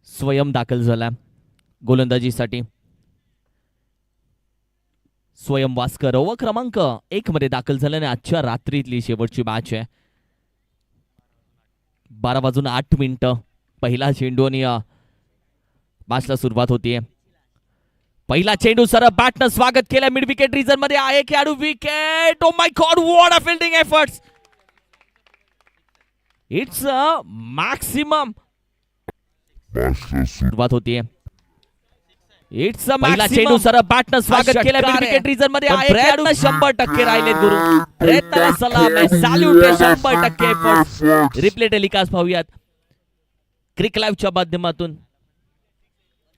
स्वयं दाखल झाला गोलंदाजीसाठी. स्वयं वास्कर ओव्हर क्रमांक 1 मध्ये दाखल झाल्याने आजच्या रात्रीतली शेवटची मॅच आहे. 12:08 पहिला चेंडू आणि मॅचला सुरुवात होतीये. पहिला चेंडू सर बॅटनं स्वागत केलं. मिड विकेट रिजन मध्ये आहे खेळाडू. Wicket. Oh my God, what a fielding efforts. It's a maximum. सुरुवात होतीये. इट्स अ पहिला चेंडू सर बॅटनं स्वागत केलं. मिड विकेट रिजन मध्ये आहे खेळाडू. 100% राहिलेत गुरु. प्रयत्नाला सलाम आहे. सॅल्यूट आहे. 100% एफर्ट्स. रिप्ले टेलिकास्ट पाहूयात क्रिक लाईव्हच्या माध्यमातून.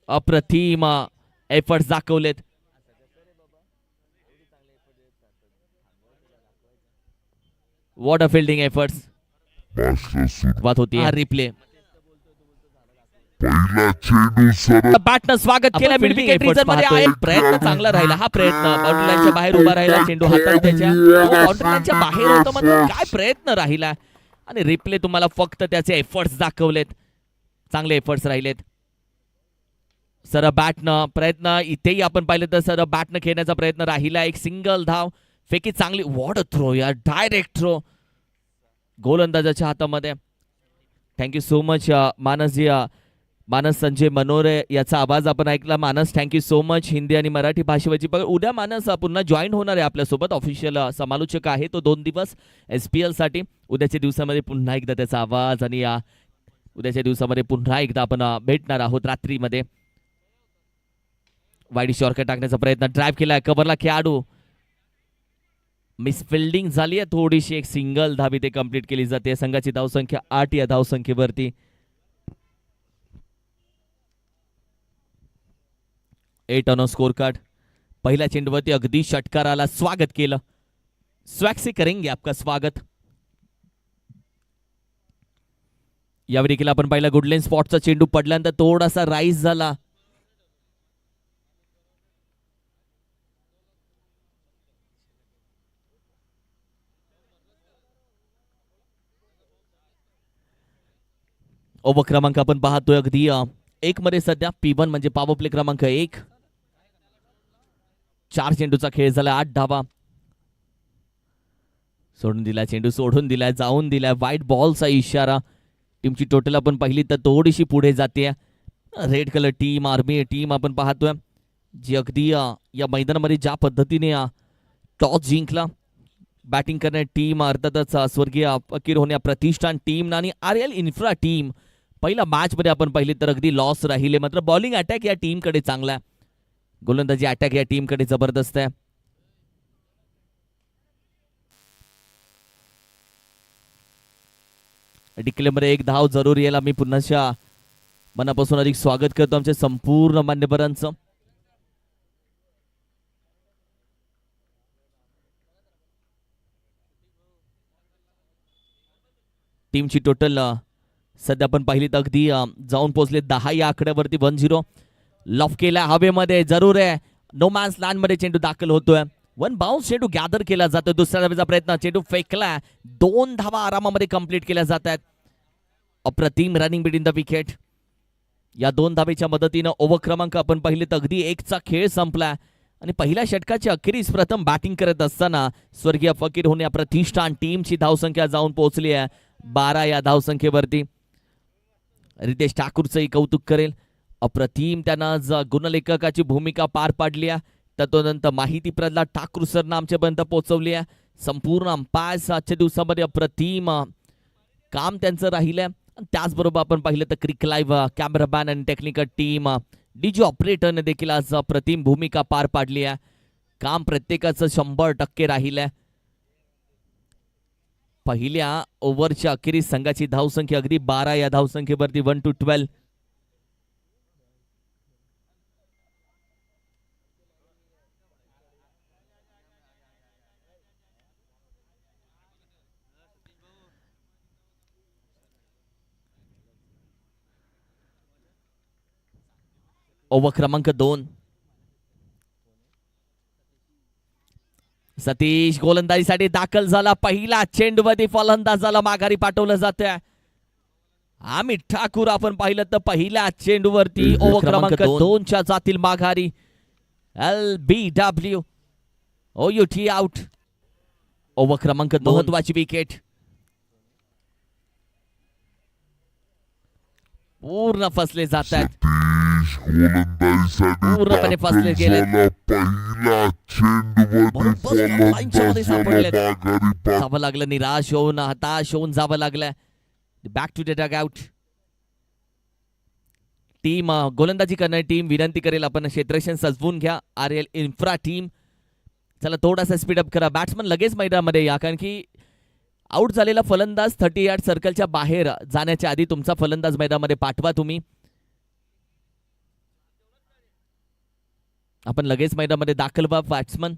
अप्रतिम एफर्ट्स दाखवलेत. What a fielding efforts. सुरुवात होती. हा रिप्ले. बॅटनं स्वागत केलं. मिड विकेट रिजन मध्ये आहे. प्रयत्न चांगला राहिला. हा प्रयत्न बाउंड्री लाईनच्या बाहेर उभा राहिला. चेंडू हातात त्याच्या बाउंड्री लाईनच्या बाहेर होतं. म्हणजे काय प्रयत्न राहिला. आणि रिप्ले तुम्हाला फक्त त्याचे एफर्ट्स दाखवलेत. चांगले एफर्ट्स राहिलेत. सर बॅटनं प्रयत्न इथेही आपण पाहिलं तर सर बॅटनं खेळण्याचा प्रयत्न राहिला. एक सिंगल धाव. फेकी चांगली. व्हॉट अ थ्रो यार. डायरेक्ट थ्रो गोलंदाजाच्या हातामध्ये. थँक्यू सो मच मानसजी. मानस संजय मनोरे याचा आवाज आपण ऐकला. मानस थँक्यू सो मच. हिंदी आणि मराठी भाषेवरची उद्या मानस पुन्हा जॉईन होणार आहे आपल्यासोबत. ऑफिशियल समालोचक आहे तो 2 दिवस SPL साठी. उद्याच्या दिवसामध्ये पुन्हा एकदा त्याचा आवाज आणि उद्याच्या दिवसामध्ये पुन्हा एकदा आपण भेटणार आहोत रात्रीमध्ये. वाईड शॉर्टकट टाकण्याचा प्रयत्न. ड्राईव्ह केलाय. कव्हरला खेळाडू. मिस फिल्डिंग झाली आहे थोडीशी. एक सिंगल धाव इथे कंप्लीट केली जाते. संघाची धावसंख्या 8 या धावसंख्येवरती. 8 ऑन स्कोर कार्ड. पहिल्या चेंडूवरती अगदी षटकाराला स्वागत केलं. स्वॅक्सी करेंगे आपका स्वागत. यावेळी देखील आपण पाहिलं गुडलेन स्पॉटचा चेंडू पडल्यानंतर थोडासा राईज झाला. ओव्हर क्रमांक आपण पाहतोय अगदी 1 मध्ये सध्या. P1 म्हणजे पॉवर प्ले क्रमांक 1. 4 चेंडूचा खेळ झाला. 8 धावा. सोडून दिला चेंडू. सोडून दिलाय. जाऊन दिलाय. व्हाईट बॉलचा इशारा. टीमची टोटल आपण पाहिली तर थोडीशी पुढे जाते. Red colour team army team आपण पाहतोय जी अगदी या मैदानामध्ये ज्या पद्धतीने टॉस जिंकला. बॅटिंग करणारी टीम अर्थातच स्वर्गीय फकीर होण्या प्रतिष्ठान टीम आणि RL इन्फ्रा टीम. पहिल्या मॅच मध्ये आपण पाहिले तर अगदी लॉस राहिले. मात्र बॉलिंग अटॅक या टीम कडे चांगला आहे. गोलंदाजी अटॅक या टीम कडे जबरदस्त आहे. डिक्लेअर मध्ये 1 धाव जरूर यायला मी पुन्हा मनापासून अधिक स्वागत करतो आमच्या संपूर्ण मान्यवरांचं. टीमची टोटल सध्या आपण पाहिली तर अगदी जाऊन पोहोचले 10 या आकड्यावरती. 1-0 लॉफ केला हवेमध्ये. जरूर आहे. नो मॅन्स लँड मध्ये चेंडू दाखल होतोय. 1 बाउन्स चेंडू गॅदर केला जातोय. दुसऱ्या धावेचा प्रयत्न. चेंडू फेकला. 2 धावा आरामामध्ये कंप्लीट केल्या जात आहेत. अप्रतिम रनिंग बिटवीन द विकेट. या 2 धावेच्या मदतीनं ओव्हर क्रमांक आपण पाहिले तर अगदी 1चा खेळ संपला. आणि पहिल्या षटकाची अखेरीस प्रथम बॅटिंग करत असताना स्वर्गीय फकीर होण्या प्रतिष्ठान टीमची धावसंख्या जाऊन पोहोचली आहे 12 या धावसंख्येवरती. रितेश ठाकूरचंही कौतुक करेल. अप्रतिम त्यानं गुणलेखकाची भूमिका पार पाडली आहे. तदनंतर माहिती प्रल्हाद ठाकूर सरनं आमच्यापर्यंत पोहोचवली आहे. संपूर्ण अंपायर्स आजच्या दिवसामध्ये अप्रतिम काम त्यांचं राहिलंय. त्याचबरोबर आपण पाहिलं तर क्रिक लाईव्ह कॅमेरामॅन आणि टेक्निकल टीम डीजी ऑपरेटरने देखील आज अप्रतिम भूमिका पार पाडली आहे. काम प्रत्येकाचं 100% राहिलंय. पहिल्या ओव्हरच्या अखेरीस संघाची धावसंख्या अगदी 12 या धावसंख्येवरती. 1-12. ओव्हर क्रमांक 2. सतीश गोलंदाजीसाठी दाखल झाला. पहिला चेंडूवरती फलंदाजाला माघारी पाठवलं जातंय. अमित ठाकूर आपण पाहिलं तर पहिल्या चेंडूवरती ओव्हर क्रमांक 2च्या जातील माघारी. LBW OUT out. ओव्हर क्रमांक 2 महत्वाची विकेट. पूर्ण फसले जात आहेत, पूर्णपणे फसले गेले. जावं लागलं, निराश होऊन हताश होऊन जावं लागलं. Back to the dugout. Team गोलंदाजी करणारी टीम विनंती करेल आपण क्षेत्ररक्षण सजवून घ्या. RL इन्फ्रा टीम चला थोडासा स्पीडअप करा. बॅट्समन लगेच मैदानामध्ये या, कारण की आउट झालेला फलंदाज 30 यार्ड सर्कलच्या बाहेर जाण्याच्या आधी तुमचा फलंदाज मैदानामध्ये पाठवा तुम्ही. आपण लगेच मैदानामध्ये दाखल व्हा बॅट्समन.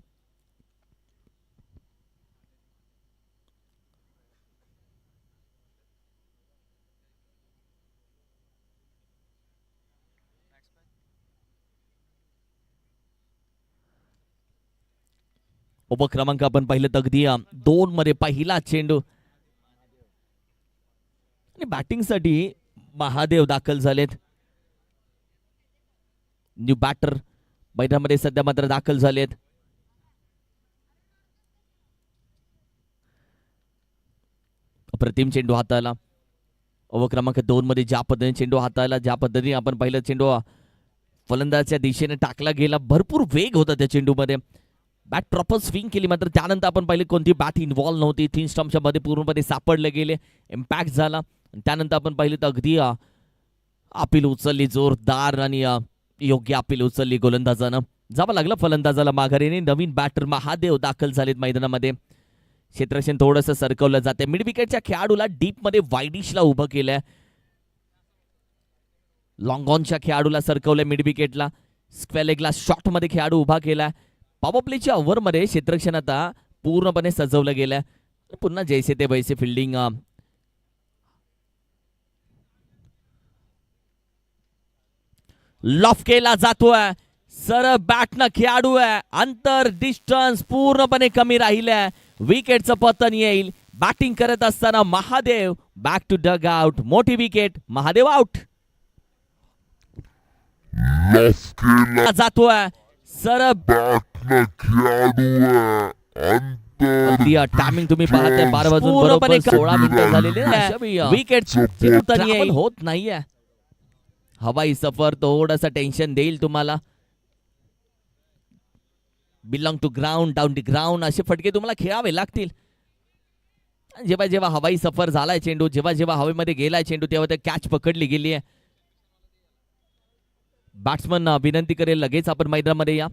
ओव्हर क्रमांक आपण पाहिलं तर अगदी 2 मध्ये पहिला चेंडू. आणि बॅटिंगसाठी महादेव दाखल झालेत. न्यू बॅटर मैदानामध्ये सध्या मात्र दाखल झालेत. अप्रतिम चेंडू हाताळला. ओव्हर क्रमांक 2 मध्ये ज्या पद्धतीने चेंडू हाताळला, ज्या पद्धतीने आपण पाहिलं चेंडू फलंदाजाच्या दिशेने टाकला गेला, भरपूर वेग होता त्या चेंडूमध्ये. बॅट प्रॉपर स्विंग केली, मात्र त्यानंतर आपण पाहिले कोणती बॅट इन्व्हॉल्व नव्हती. 3 स्टंपच्या मध्ये पूर्णपणे सापडले गेले, इम्पॅक्ट झाला. त्यानंतर आपण पाहिलं तर अगदी अपील उचलली जोरदार आणि योग्य अपील उचलली गोलंदाजानं. जावं लागलं फलंदाजाला माघारीने. नवीन बॅटर महादेव दाखल झालेत मैदानामध्ये. क्षेत्ररक्षण थोडंसं सरकवलं जाते. मिड विकेटच्या खेळाडूला डीप मध्ये वाईडिशला उभं केलंय. लॉंग ऑनच्या खेळाडूला सरकवलंय मिड विकेटला. स्क्वेअर लेगला शॉर्ट मध्ये खेळाडू उभा केलाय. पॉवर प्लेच्या ओव्हरमध्ये क्षेत्ररक्षण आता पूर्णपणे सजवलं गेलंय. पुन्हा जैसे ते वैसे फिल्डिंग. लॉफ केला जातोय. सरळ बॅटनं खेळाडू आहे. अंतर डिस्टन्स पूर्णपणे कमी राहिलंय. विकेटचं पतन येईल. बॅटिंग करत असताना Mahadev back to dugout. मोठी विकेट. महादेव आउट. जातोय सरळ टायमिंग तुम्ही पाहताय 12 वाजून बरोबर 16 मिनिटं झालेले. विकेट होत नाहीये. हवाई सफर थोडासा टेन्शन देईल तुम्हाला. Belong to ground, down to ground असे फटके तुम्हाला खेळावे लागतील. जेव्हा जेव्हा हवाई सफर झालाय चेंडू, जेव्हा जेव्हा हवेमध्ये गेलाय चेंडू, तेव्हा ते कॅच पकडली गेली आहे. बॅट्समन विनंती करेल लगेच आपण मैदानामध्ये या.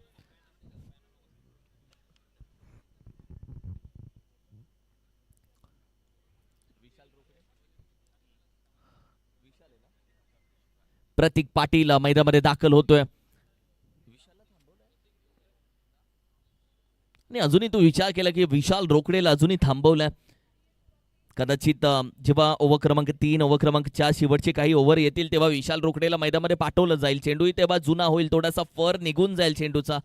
प्रतीक पाटील मैदानामध्ये दाखल होतोय. आणि अजूनही तू विचार केला की विशाल रोकडेला अजूनही थांबवलंय. कदाचित जेव्हा ओव्हर क्रमांक 3 ओव्हर क्रमांक 4 शेवटचे काही ओव्हर येतील तेव्हा विशाल रोकडेला मैदानामध्ये पाठवलं जाईल. चेंडूही तेव्हा जुना होईल, थोडासा फर निघून जाईल चेंडूचा.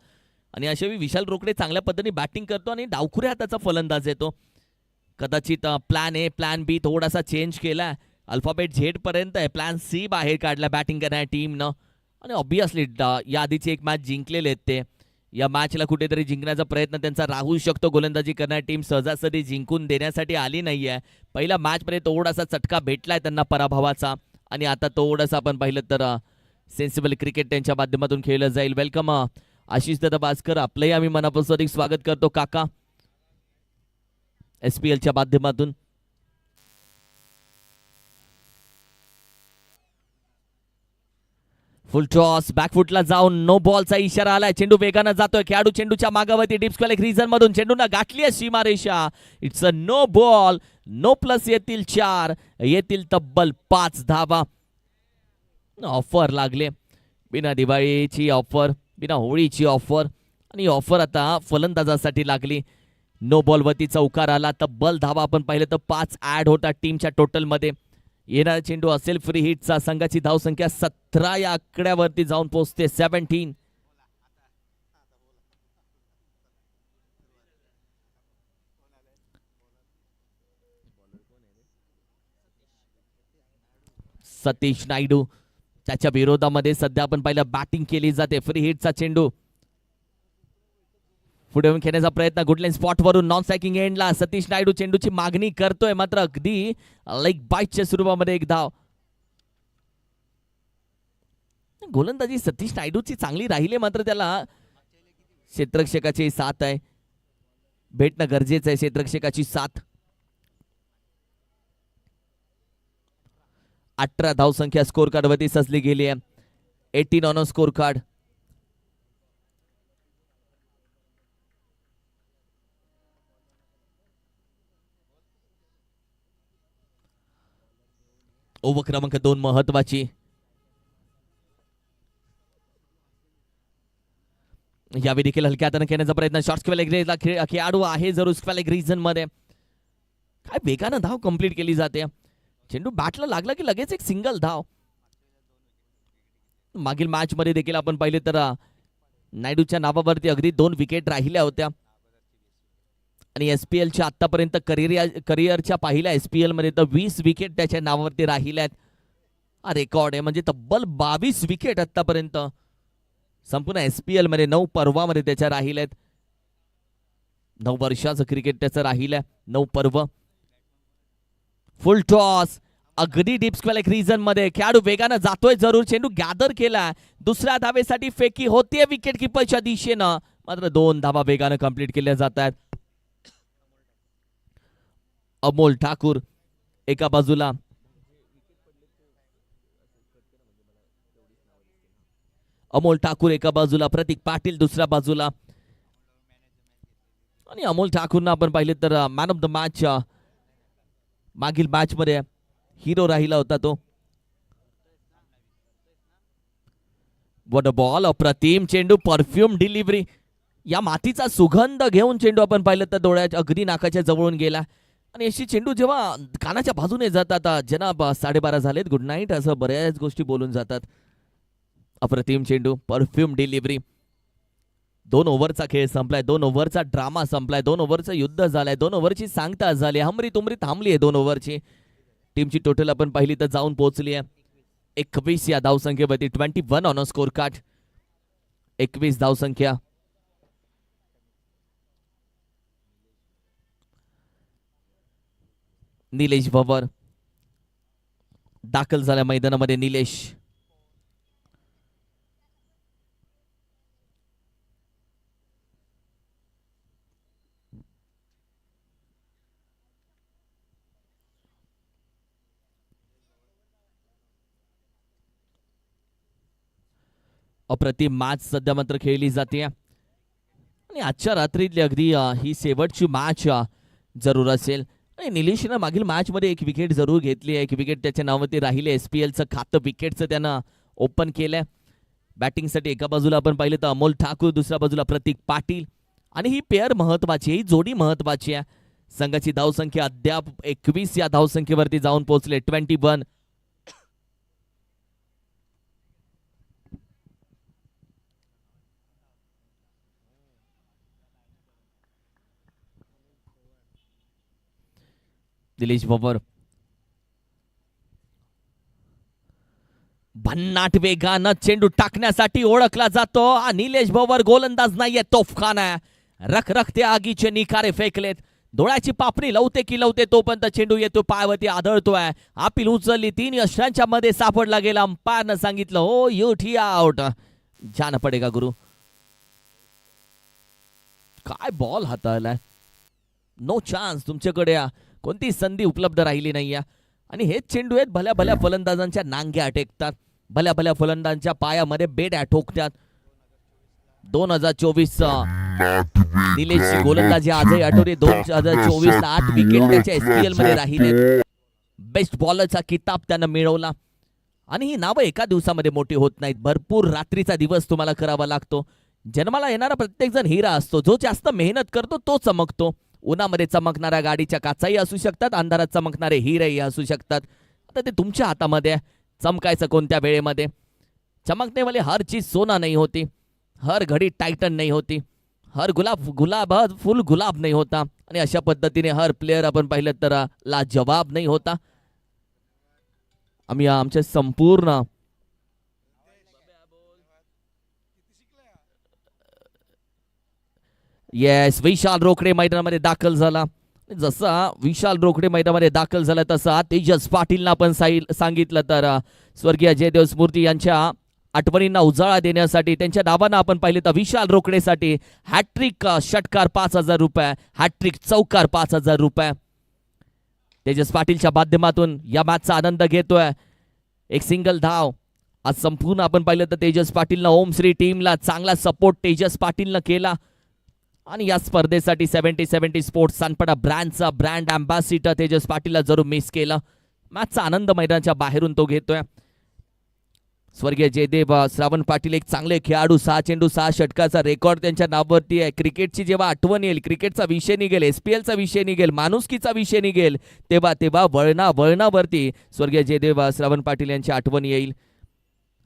आणि अशावेळी विशाल रोकडे चांगल्या पद्धतीने बॅटिंग करतो आणि डावखुऱ्या हाताचा फलंदाज येतो. कदाचित प्लॅन ए प्लॅन बी थोडासा चेंज केलाय. अल्फाबेट झेड पर्यंत आहे, प्लॅन सी बाहेर काढला बॅटिंग करणाऱ्या टीमनं. आणि ऑब्विसली या आधीची एक मॅच जिंकलेले आहेत ते. या मॅचला कुठेतरी जिंकण्याचा प्रयत्न त्यांचा राहू शकतो. गोलंदाजी करणारी टीम सहजासहजी जिंकून देण्यासाठी आली नाहीये. पहिल्या मॅचमध्ये थोडासा चटका भेटलाय त्यांना पराभवाचा. आणि आता थोडासा आपण पाहिलं तर सेन्सिबल क्रिकेट त्यांच्या माध्यमातून खेळलं जाईल. वेलकम आशिष दादा भास्कर, आपलंही आम्ही मनापासून स्वागत करतो काका SPLच्या माध्यमातून. फुल टॉस बॅकफुटला जाऊन नो बॉलचा इशारा आलाय. चेंडू वेगानं जातोय. खेळाडू चेंडूच्या मागावरती डीप स्क्वेअर रिजन मधून चेंडूला गाठली आहे सीमारेषा. It's a no ball. No plus येतील 4, येतील तब्बल 5 धावा. ऑफर लागले. बिना दिवाळीची ऑफर, बिना होळीची ऑफर. आणि ऑफर आता फलंदाजासाठी लागली. नो बॉल वरती चौकार आला. तब्बल धावा आपण पाहिलं तर 5 ऍड होतात टीमच्या टोटल मध्ये. येणारा चेंडू असेल फ्री हिटचा. संघाची धावसंख्या 17 या आकड्यावरती जाऊन पोहोचते. 17. सतीश नायडू त्याच्या विरोधामध्ये सध्या आपण पाहिलं बॅटिंग केली जाते. फ्री हिटचा चेंडू पुढे येऊन खेळण्याचा प्रयत्न. गुडलाईन स्पॉट वरून नॉन स्ट्रायकिंग एंडला सतीश नायडू चेंडूची मागणी करतोय, मात्र अगदी लाईक बाईटच्या स्वरूपामध्ये एक धाव. गोलंदाजी सतीश नायडूची चांगली राहिली, मात्र त्याला क्षेत्ररक्षकाची साथ आहे, भेटणं गरजेचं आहे क्षेत्ररक्षकाची साथ. 18 धावसंख्या स्कोर कार्ड वरती सजली गेली आहे. 18 ऑन स्कोर कार्ड. ओव्हर क्रमांक 2 महत्वाची. यावेळी देखील हलक्या हाताने खेळण्याचा प्रयत्न. शॉर्ट स्क्वेअर खेळाडू आहे जरूर स्क्वेअर रिजन मध्ये. काय वेगानं धाव कंप्लीट केली जाते. चेंडू बॅटला लागला की लगेच एक सिंगल धाव. मागील मॅच मध्ये देखील आपण पाहिले तर नायडूच्या नावावरती अगदी 2 विकेट राहिल्या होत्या आणि एसपीएलच्या आतापर्यंत करिअरच्या पाहिल्या एसपीएल मध्ये तर 20 विकेट त्याच्या नावावरती राहिल्या आहेत. हा रेकॉर्ड आहे, म्हणजे तब्बल 22 विकेट आतापर्यंत संपूर्ण एसपीएल मध्ये 9 पर्वामध्ये त्याच्या राहिल्यात. 9 वर्षाचं क्रिकेट त्याचं राहिलंय. 9 पर्व. फुल टॉस अगदी डीप स्क्वेअर रिजन मध्ये. खेळाडू वेगानं जातोय जरूर. चेंडू गॅदर केला. दुसऱ्या धावेसाठी फेकी होतीये विकेट किपरच्या दिशेनं, मात्र 2 धावा वेगानं कंप्लीट केल्या जात आहेत. अमोल ठाकूर एका बाजूला, अमोल ठाकूर एका बाजूला, प्रतीक पाटील दुसऱ्या बाजूला. आणि अमोल ठाकूरना आपण पाहिले तर मॅन ऑफ द मॅच मागील मॅच मध्ये हिरो राहिला होता तो. What a ball. अप्रतिम चेंडू. Perfume delivery. या मातीचा सुगंध घेऊन चेंडू आपण पाहिलं तर डोळ्याच्या अगदी नाकाच्या जवळून गेला. आणि अशी चेंडू जेव्हा कानाच्या बाजूने जातात, जनाब 12:30 झालेत, गुड नाईट असं बऱ्याच गोष्टी बोलून जातात. अप्रतिम चेंडू. Perfume delivery. 2 ओव्हरचा खेळ संपलाय. 2 ओव्हरचा ड्रामा संपलाय. 2 ओव्हरचं युद्ध झालंय. 2 ओव्हरची सांगता झाली. हमरी तुमरी थांबली आहे 2 ओव्हरची. टीमची टोटल आपण पाहिली तर जाऊन पोहोचली आहे 21 या धावसंख्येवरती. 21 ऑन स्कोर कार्ड. 21 धावसंख्या. निलेश भवर दाखल झाल्या मैदानामध्ये. निलेश अप्रतिम मॅच सध्या मात्र खेळली जाते आणि आजच्या रात्रीतली अगदी ही शेवटची मॅच जरूर असेल. आणि निलेशनं मागील मॅच मध्ये 1 विकेट जरूर घेतली आहे. 1 विकेट त्याच्या नावावरती राहिले. एसपीएलचं खातं विकेटचं त्यानं ओपन केलंय. बॅटिंगसाठी एका बाजूला आपण पाहिलं तर अमोल ठाकूर, दुसऱ्या बाजूला प्रतीक पाटील. आणि ही पेअर महत्वाची आहे, ही जोडी महत्वाची आहे. संघाची धावसंख्या अद्याप 21 या धावसंख्येवरती जाऊन पोहोचले. 21. निलेश भवर भन्नाट वेगानं चेंडू टाकण्यासाठी ओळखला जातो. निलेश भवर गोलंदाज नाहीये, तोफखाना आहे. रखरखते आगीचे निखारे फेकलेत. डोळ्याची पापणी लवते की लवते तोपर्यंत चेंडू येतो, पायावरती आदळतोय. अपील उचलली. 3 यशांच्या मध्ये सापडला गेला. अंपायरनं सांगितलं हो यू ठी आउट. जाना पडेगा गुरु. काय बॉल हाताळलाय. No chance. तुमच्याकडे कोणती संधी उपलब्ध राहिली नाहीये. आणि हेच चेंडू आहेत भल्या भल्या फलंदाजांच्या नांग्या टेकतात. भल्या भल्या फलंदाजांच्या पायामध्ये बेड्या ठोकतात. 2024 निलेशची गोलंदाजी आजही आठवते. 2024 8 विकेट त्याच्या एसपीएल मध्ये राहिले. बेस्ट बॉलरचा किताब त्यानं मिळवला. आणि ही नावं एका दिवसामध्ये मोठी होत नाहीत. भरपूर रात्रीचा दिवस तुम्हाला करावा लागतो. जन्माला येणारा प्रत्येक जण हिरा असतो. जो जास्त मेहनत करतो तो चमकतो. उन्हामध्ये चमकणाऱ्या गाडीच्या काचाही असू शकतात, अंधारात चमकणारे हिरेही असू शकतात. आता ते तुमच्या हातामध्ये. चमकायचं कोणत्या वेळेमध्ये. चमकने वाले हर चीज सोना नहीं होती. हर घडी टाइटन नहीं होती. हर गुलाब फुल गुलाब नहीं होता. आणि अशा पद्धतीने हर प्लेयर आपण पाहिलं तर लाजवाब नहीं होता. आम्ही आमच्या संपूर्ण येस विशाल रोकडे मैदानामध्ये दाखल झाला. जसा विशाल रोकडे मैदानामध्ये दाखल झाला तसा तेजस पाटीलना आपण सांगितलं तर स्वर्गीय जयदेव स्मृती यांच्या आठवणींना उजाळा देण्यासाठी त्यांच्या नावानं आपण पाहिले तर विशाल रोकडेसाठी हॅट्रिक षटकार 5,000 रुपये, हॅट्रिक चौकार 5,000 रुपये. तेजस पाटीलच्या माध्यमातून या मॅचचा आनंद घेतोय. एक सिंगल धाव आज संपूर्ण आपण पाहिलं तर तेजस पाटीलनं ओमश्री टीमला चांगला सपोर्ट तेजस पाटीलनं केला आणि या स्पर्धेसाठी 70-70 स्पोर्ट्स सानपाडा ब्रँडचा ब्रँड अँबॅसिडर तेजस पाटीलला जरूर मिस केलं. मॅचचा आनंद मैदानाच्या बाहेरून तो घेतोय. स्वर्गीय जयदेव श्रावण पाटील एक चांगले खेळाडू, 6 चेंडू 6 षटकाचा रेकॉर्ड त्यांच्या नावावरती आहे. क्रिकेटची जेव्हा आठवण येईल, क्रिकेटचा विषय निघेल, SPLचा विषय निघेल, माणुसकीचा विषय निघेल, तेव्हा वळणावरती स्वर्गीय जयदेव श्रावण पाटील यांची आठवण येईल.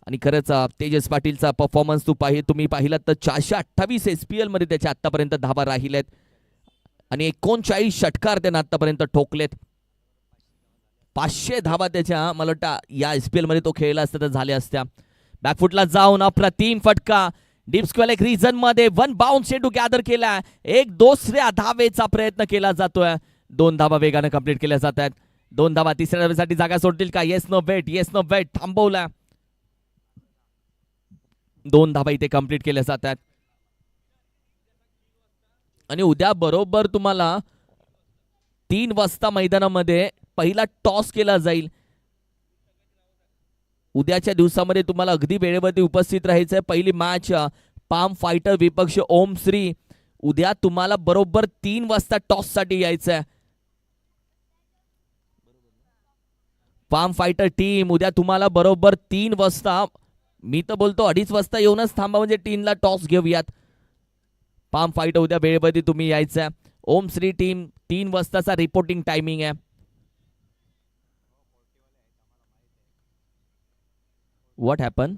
आणि खरंच तेजस पाटीलचा परफॉर्मन्स तुम्ही पाहिलात तर 428 SPL मध्ये त्याच्या आतापर्यंत धावा राहिल्यात आणि 39 षटकार त्यानं आतापर्यंत ठोकलेत. 500 धावा त्याच्या मला वाटतं या SPL मध्ये तो खेळला असता तर झाल्या असत्या. बॅकफुटला जाऊन अप्रतिम फटका डीप स्क्वेअर लेग रिजन मध्ये 1 बाउन्स चेंडू गॅदर केला. एक दुसऱ्या धावेचा प्रयत्न केला जातोय. 2 धावा वेगाने कंप्लीट केल्या जात आहेत. 2 धावा तिसऱ्या धावेसाठी जागा सोडतील का? येस नो बेट थांबवला. 2 धावा इथे कंप्लीट केल्या जात आहेत आणि उद्या बरोबर तुम्हाला 3 वाजता मैदानामध्ये पहिला टॉस केला जाईल. उद्याच्या दिवसामध्ये तुम्हाला अगदी वेळेवरती उपस्थित राहायचंय. पहिली मॅच पाम फायटर विपक्ष ओमश्री. उद्या तुम्हाला बरोबर 3 वाजता टॉस साठी यायचंय. पाम फायटर टीम उद्या तुम्हाला बरोबर 3 वाजता, मी तर बोलतो 2:30 वाजता येऊनच थांबा म्हणजे 3ला टॉस घेऊयात. पाम फायटर उद्या वेळेवरती तुम्ही यायचंय. ओमश्री टीम 3 वाजताचा रिपोर्टिंग टायमिंग आहे. What happen?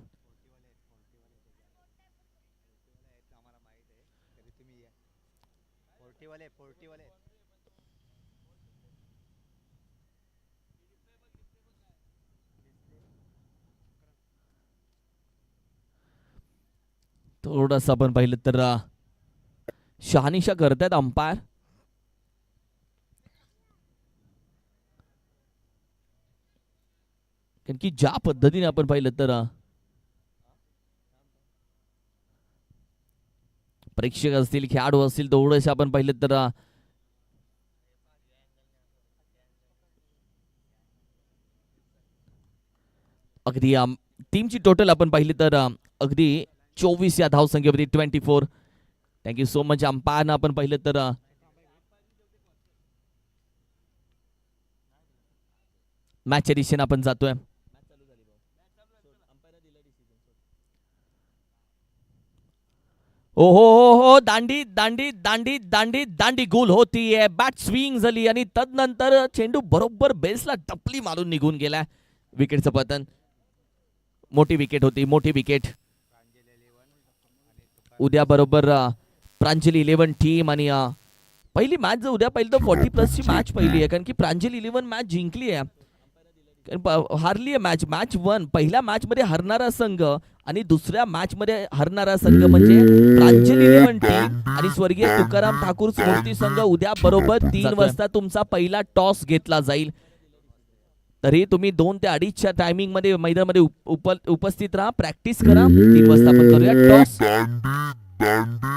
थोडंसं आपण पाहिलं तर शहानिशा करतायत अंपायर. कारण की ज्या पद्धतीने आपण पाहिलं तर प्रेक्षक असतील, खेळाडू असतील, थोडेसे आपण पाहिलं तर अगदी टीमची टोटल आपण पाहिली तर अगदी 24 या धावसंख्येवरती 24. थँक्यू सो मच अंपायरनं आपण पाहिलं तर मॅचच्या दिशेने आपण जातोय. ओ हो दांडी दांडी दांडी दांडी दांडी गोल होतीये. बॅट स्विंग झाली आणि तदनंतर चेंडू बरोबर बेसला टपली मारून निघून गेला. विकेटचं पतन. मोठी विकेट होती, मोठी विकेट. उद्या बरोबर प्रांजली 11 टीम आणि पहिली मॅच जर उद्या पहिली तर 40+ ची मॅच पहिली आहे. कारण की प्रांजली 11 मॅच जिंकली आहे, हारली आहे मॅच 1. पहिल्या मॅच मध्ये हरणारा संघ आणि दुसऱ्या मॅच मध्ये हरणारा संघ म्हणजे प्रांजली 11 टीम आणि स्वर्गीय तुकाराम ठाकूर स्मृती संघ. उद्या बरोबर 3 वाजता तुमचा पहिला टॉस घेतला जाईल. तरी तुम्ही 2 ते 2:30च्या टायमिंग मध्ये मैदानामध्ये उपस्थित राहा, प्रॅक्टिस करा. 3 वाजता आपण करूया टॉस.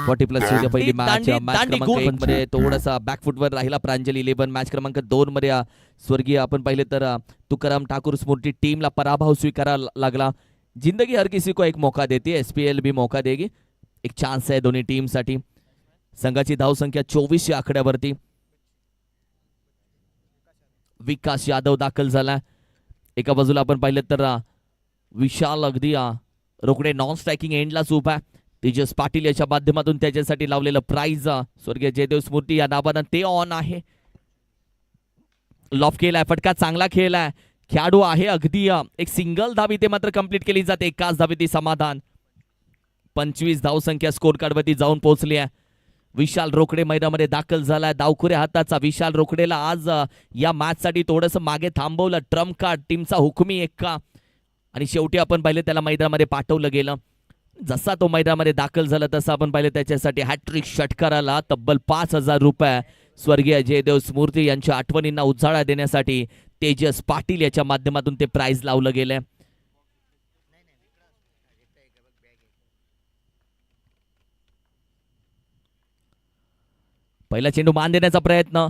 40+ पहिली मॅच क्रमांक 1 मध्ये थोडासा बॅकफुटवर राहिला प्रांजली 11. मॅच क्रमांक 2 मध्ये स्वर्गीय आपण पाहिले तर तुकाराम ठाकूर स्मृती टीमला पराभव स्वीकारावा लागला. जिंदगी हर किसी को एक मौका देती है, SPL भी मौका देगी. एक चान्स आहे दोन्ही टीम साठी. संघाची धावसंख्या 24 या आकड्यावरती. विकास यादव दाखल झाला. एका बाजूला आपण पाहिलं तर विशाल अगदी रोकडे नॉन स्ट्रायकिंग एंडलाच उभा. तेजस पाटील याच्या माध्यमातून त्याच्यासाठी लावलेलं प्राइज स्वर्गीय जयदेव स्मृती या नावानं ते ऑन आहे. लॉफ केलाय, फटका चांगला खेळलाय, खेळाडू आहे अगदी. एक सिंगल धाव इथे मात्र कंप्लीट केली जाते. एकाच धावेती समाधान. 25 धावसंख्या स्कोर कार्ड वरती जाऊन पोहोचली आहे. विशाल रोकडे मैदानामध्ये दाखल झालाय. डावखुऱ्या हाताचा विशाल रोकडेला आज या मॅचसाठी थोडंसं मागे थांबवलं. ट्रम्प कार्ड टीमचा हुकमी एक्का आणि शेवटी आपण पाहिलं त्याला मैदानामध्ये पाठवलं गेलं. जसा तो मैदानामध्ये दाखल झाला तसा आपण पाहिलं त्याच्यासाठी हॅट्रिक षटकाराला तब्बल 5,000 रुपये स्वर्गीय जयदेव स्मृती यांच्या आठवणींना उजाळा देण्यासाठी तेजस पाटील याच्या माध्यमातून ते प्राइज लावलं गेलंय. पहिला चेंडू मान देण्याचा प्रयत्न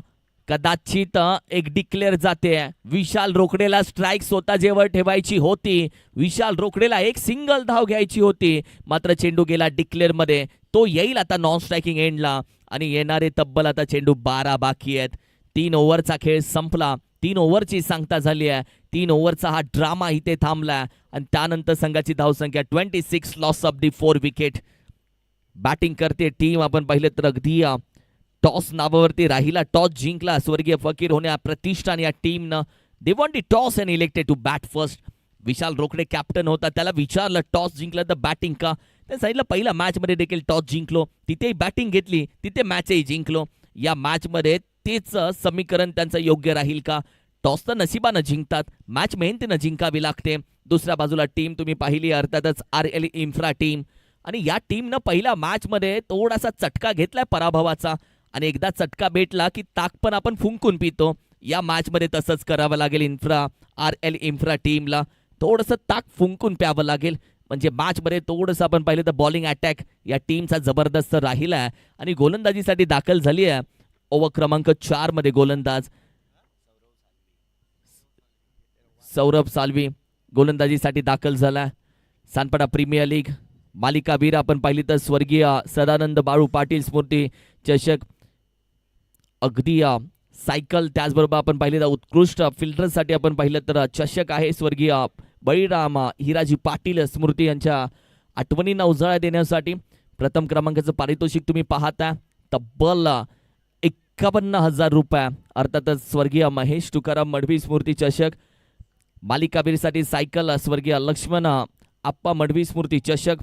कदाचित एक डिक्लेअर जाते. विशाल रोकडेला स्ट्राईक स्वतः जेवर ठेवायची होती. विशाल रोकडेला एक सिंगल धाव घ्यायची होती, मात्र चेंडू गेला डिक्लेअर मध्ये. तो येईल आता नॉन स्ट्रायकिंग एंडला आणि येणारे तब्बल आता चेंडू 12 बाकी आहेत. 3 ओव्हरचा खेळ संपला. 3 ओव्हरची सांगता झाली आहे. 3 ओव्हरचा हा ड्रामा इथे थांबला आणि त्यानंतर संघाची धावसंख्या 26 loss of the 4 wicket. Batting करते टीम. आपण पाहिलं तर अगदी टॉस नावावरती राहिला. टॉस जिंकला स्वर्गीय फकीर होण्या प्रतिष्ठान या टीमनं. They won the toss and elected to bat first. Vishal Rokade captain होता, त्याला विचारलं टॉस जिंकलं तर बॅटिंग का. त्या सांगितलं पहिल्या मॅचमध्ये देखील टॉस जिंकलो, तिथेही बॅटिंग घेतली, तिथे मॅचही जिंकलो. या मॅचमध्ये तेच समीकरण त्यांचं योग्य राहील का. टॉस तर नशिबानं जिंकतात, मॅच मेहनतीनं जिंकावी लागते. दुसऱ्या बाजूला टीम तुम्ही पाहिली अर्थातच RL इन्फ्रा टीम, आणि या टीमनं पहिल्या मॅचमध्ये थोडासा चटका घेतलाय पराभवाचा आणि एकदा चटका भेटला की ताक पण आपण फुंकून पितो. या मॅचमध्ये तसंच करावं लागेल RL इन्फ्रा टीमला. थोडंसं ताक फुंकून प्यावं लागेल, म्हणजे मॅचमध्ये थोडंसं आपण पाहिलं तर बॉलिंग अटॅक या टीमचा जबरदस्त राहिला आहे आणि गोलंदाजीसाठी दाखल झाली आहे. ओव्हर क्रमांक 4 मध्ये गोलंदाज सौरभ साल्वी गोलंदाजीसाठी दाखल झाला. सानपाडा प्रीमियर लीग मालिकावीर आपण पाहिली तर स्वर्गीय सदानंद बाळू पाटील स्मृती चषक, अगदी सायकल, त्याचबरोबर आपण पाहिलं तर उत्कृष्ट फिल्डरसाठी आपण पाहिलं तर चषक आहे स्वर्गीय बळीराम हिराजी पाटील स्मृती यांच्या आठवणींना उजाळा देण्यासाठी. प्रथम क्रमांकाचं पारितोषिक तुम्ही पाहता तब्बल 51,000 रुपये. अर्थातच स्वर्गीय महेश तुकाराम मडवी स्मृती चषक. मालिकावीरसाठी सायकल स्वर्गीय लक्ष्मण आप्पा मडवी स्मृती चषक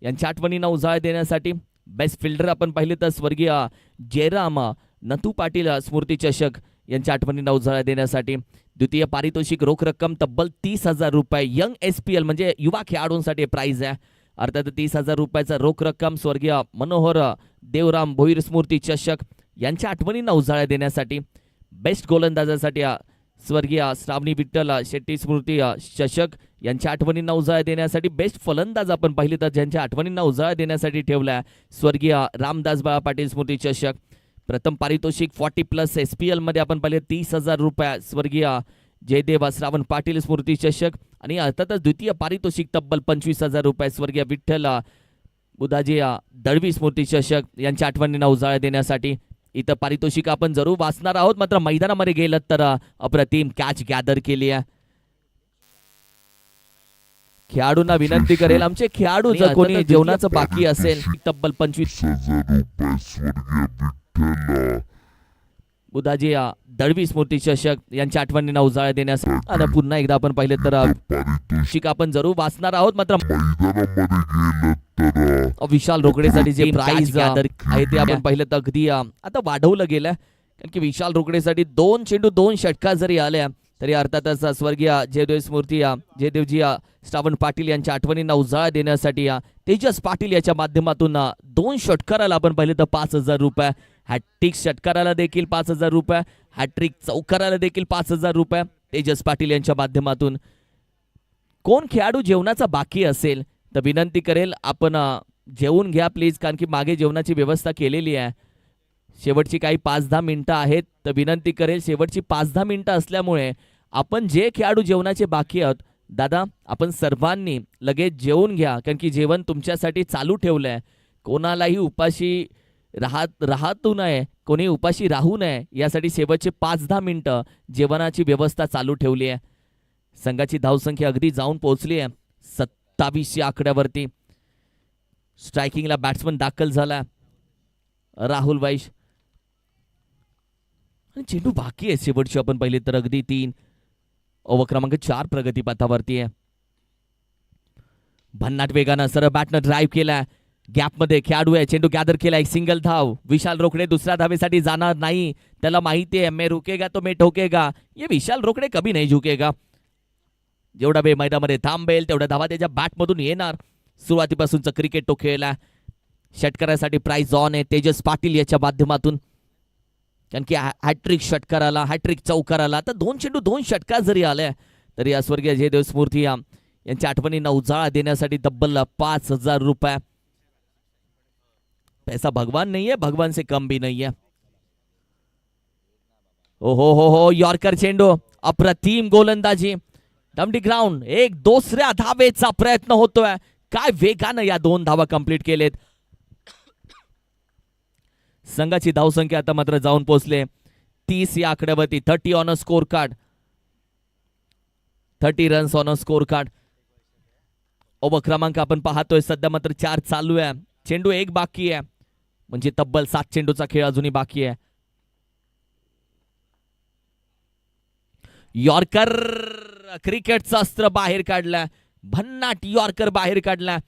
यांच्या आठवणींना उजाळा देण्यासाठी. बेस्ट फिल्डर आपण पाहिले तर स्वर्गीय जयराम नथू पाटील स्मृती चषक यांच्या आठवणींना उजाळा देण्यासाठी. द्वितीय पारितोषिक रोख रक्कम तब्बल 30,000 रुपये. यंग SPL म्हणजे युवा खेळाडूंसाठी प्राइज आहे. अर्थात 30,000 रुपयाचा रोख रक्कम स्वर्गीय मनोहर देवराम भोईर स्मृती चषक यांच्या आठवणींना उजाळा देण्यासाठी. बेस्ट गोलंदाजासाठी स्वर्गीय श्रावणी विठ्ठल शेट्टी स्मृती चषक यांच्या आठवणींना उजाळा देण्यासाठी. बेस्ट फलंदाज आपण पाहिली तर ज्यांच्या आठवणींना उजाळा देण्यासाठी ठेवला स्वर्गीय रामदास बाळा पाटील स्मृती चषक. प्रथम पारितोषिक 40+ SPL मध्ये आपण पाहिले 30,000 रुपये स्वर्गीय जयदेव श्रावण पाटील स्मृती चषक. आणि अर्थातच द्वितीय पारितोषिक तब्बल 25,000 रुपये स्वर्गीय विठ्ठल बुधाजी दळवी स्मृती चषक यांच्या आठवणींना उजाळा देण्यासाठी. इथं पारितोषिक आपण जरूर वाचणार आहोत, मात्र मैदानामध्ये गेलं तर अप्रतिम कॅच गॅदर केली आहे. खेळाडूंना विनंती करेल, आमचे खेळाडू जर कोणी जेवणाचं बाकी असेल तब्बल 25,000 रुपये बुधाजी दळवी स्मृती चषक यांच्या आठवणींना उजाळा देण्यासाठी. आणि पुन्हा एकदा आपण पाहिलं तर पारितोषिक आपण जरूर वाचणार आहोत, मात्र विशाल रोकडेसाठी जे प्राइज आहे ते आपण पाहिलं तर अगदी आता वाढवलं गेलं. कारण की विशाल रोकडेसाठी 2 चेंडू 2 षटकार जरी आल्या तरी अर्थातच स्वर्गीय जयदेव स्मृती जयदेवजी श्रावण पाटील यांच्या आठवणींना उजाळा देण्यासाठी तेजस पाटील याच्या माध्यमातून 2 षटकाराला आपण पाहिले तर 5,000 रुपये. हॅट्रिक षटकाराला देखील 5,000 रुपये. हॅट्रिक चौकाराला देखील 5,000 रुपये तेजस पाटील यांच्या माध्यमातून. कोण खेळाडू जेवणाचा बाकी असेल तर विनंती करेल आपण जेवून घ्या प्लीज, कारण की मागे जेवणाची व्यवस्था केलेली आहे. शेवटची काही 5-10 मिनिटं आहेत तर विनंती करेल, शेवटची 5-10 मिनिटं असल्यामुळे आपण जे खेळाडू जेवणाचे बाकी आहोत दादा आपण सर्वांनी लगेच जेवून घ्या, कारण की जेवण तुमच्यासाठी चालू ठेवलं आहे. कोणालाही उपाशी राहू नये, कोणी उपाशी राहू नये यासाठी शेवटचे 5-10 मिनिटं जेवणाची व्यवस्था चालू ठेवली आहे. संघाची धावसंख्या अगदी जाऊन पोहोचली आहे 27 या आकड्यावरती. स्ट्रायकिंगला बॅट्समन दाखल झाला राहुल वैश आणि चेंडू बाकी आहे शेवटची आपण पाहिले तर अगदी 3. ओव्हर क्रमांक 4 प्रगतीपथावरती आहे. भन्नाट वेगानं सरळ बॅटनं ड्राईव्ह केलाय. गॅप मध्ये खेळाडू आहे, चेंडू गॅदर केला, एक सिंगल धाव. विशाल रोकडे दुसऱ्या धावेसाठी जाणार नाही, त्याला माहिती आहे मैं रुकेगा तो मैं ठोकेगा. ये विशाल रोकडे कभी नाही झुकेगा. जेवढा वेळ मैदानामध्ये थांबेल तेवढ्या धावा त्याच्या बॅटमधून येणार. सुरुवातीपासूनच क्रिकेट तो खेळला. षटकारासाठी प्राइज ऑन आहे तेजस पाटील याच्या माध्यमातून, कारण की हॅट्रिक षटकाराला, हॅट्रिक चौकाराला आता 2 चेंडू 2 षटकार जरी आले तरी या स्वर्गीय जयदेव स्मृती यांच्या आठवणींना उजाळा देण्यासाठी तब्बल 5,000 रुपये. पैसा भगवान नहीं है, भगवान से कम भी नहीं है. ओ हो यॉर्कर चेंडू, अप्रतिम गोलंदाजी. डमडी ग्राउंड, एक दुसऱ्या धावेचा प्रयत्न होतोय. काय वेगानं या 2 धावा कंप्लीट केलेत. संघाची धावसंख्या आता मात्र जाऊन पोहोचले 30 या आकड्यावरती. 30 on a score card, 30 runs on a score card. Over क्रमांक आपण पाहतोय सध्या मात्र 4 चालू आहे. चेंडू 1 बाकी आहे, म्हणजे तब्बल 7 चेंडूचा खेळ अजूनही बाकी आहे. यॉर्कर, क्रिकेटचं अस्त्र बाहेर काढलं, भन्नाट यॉर्कर बाहेर काढला.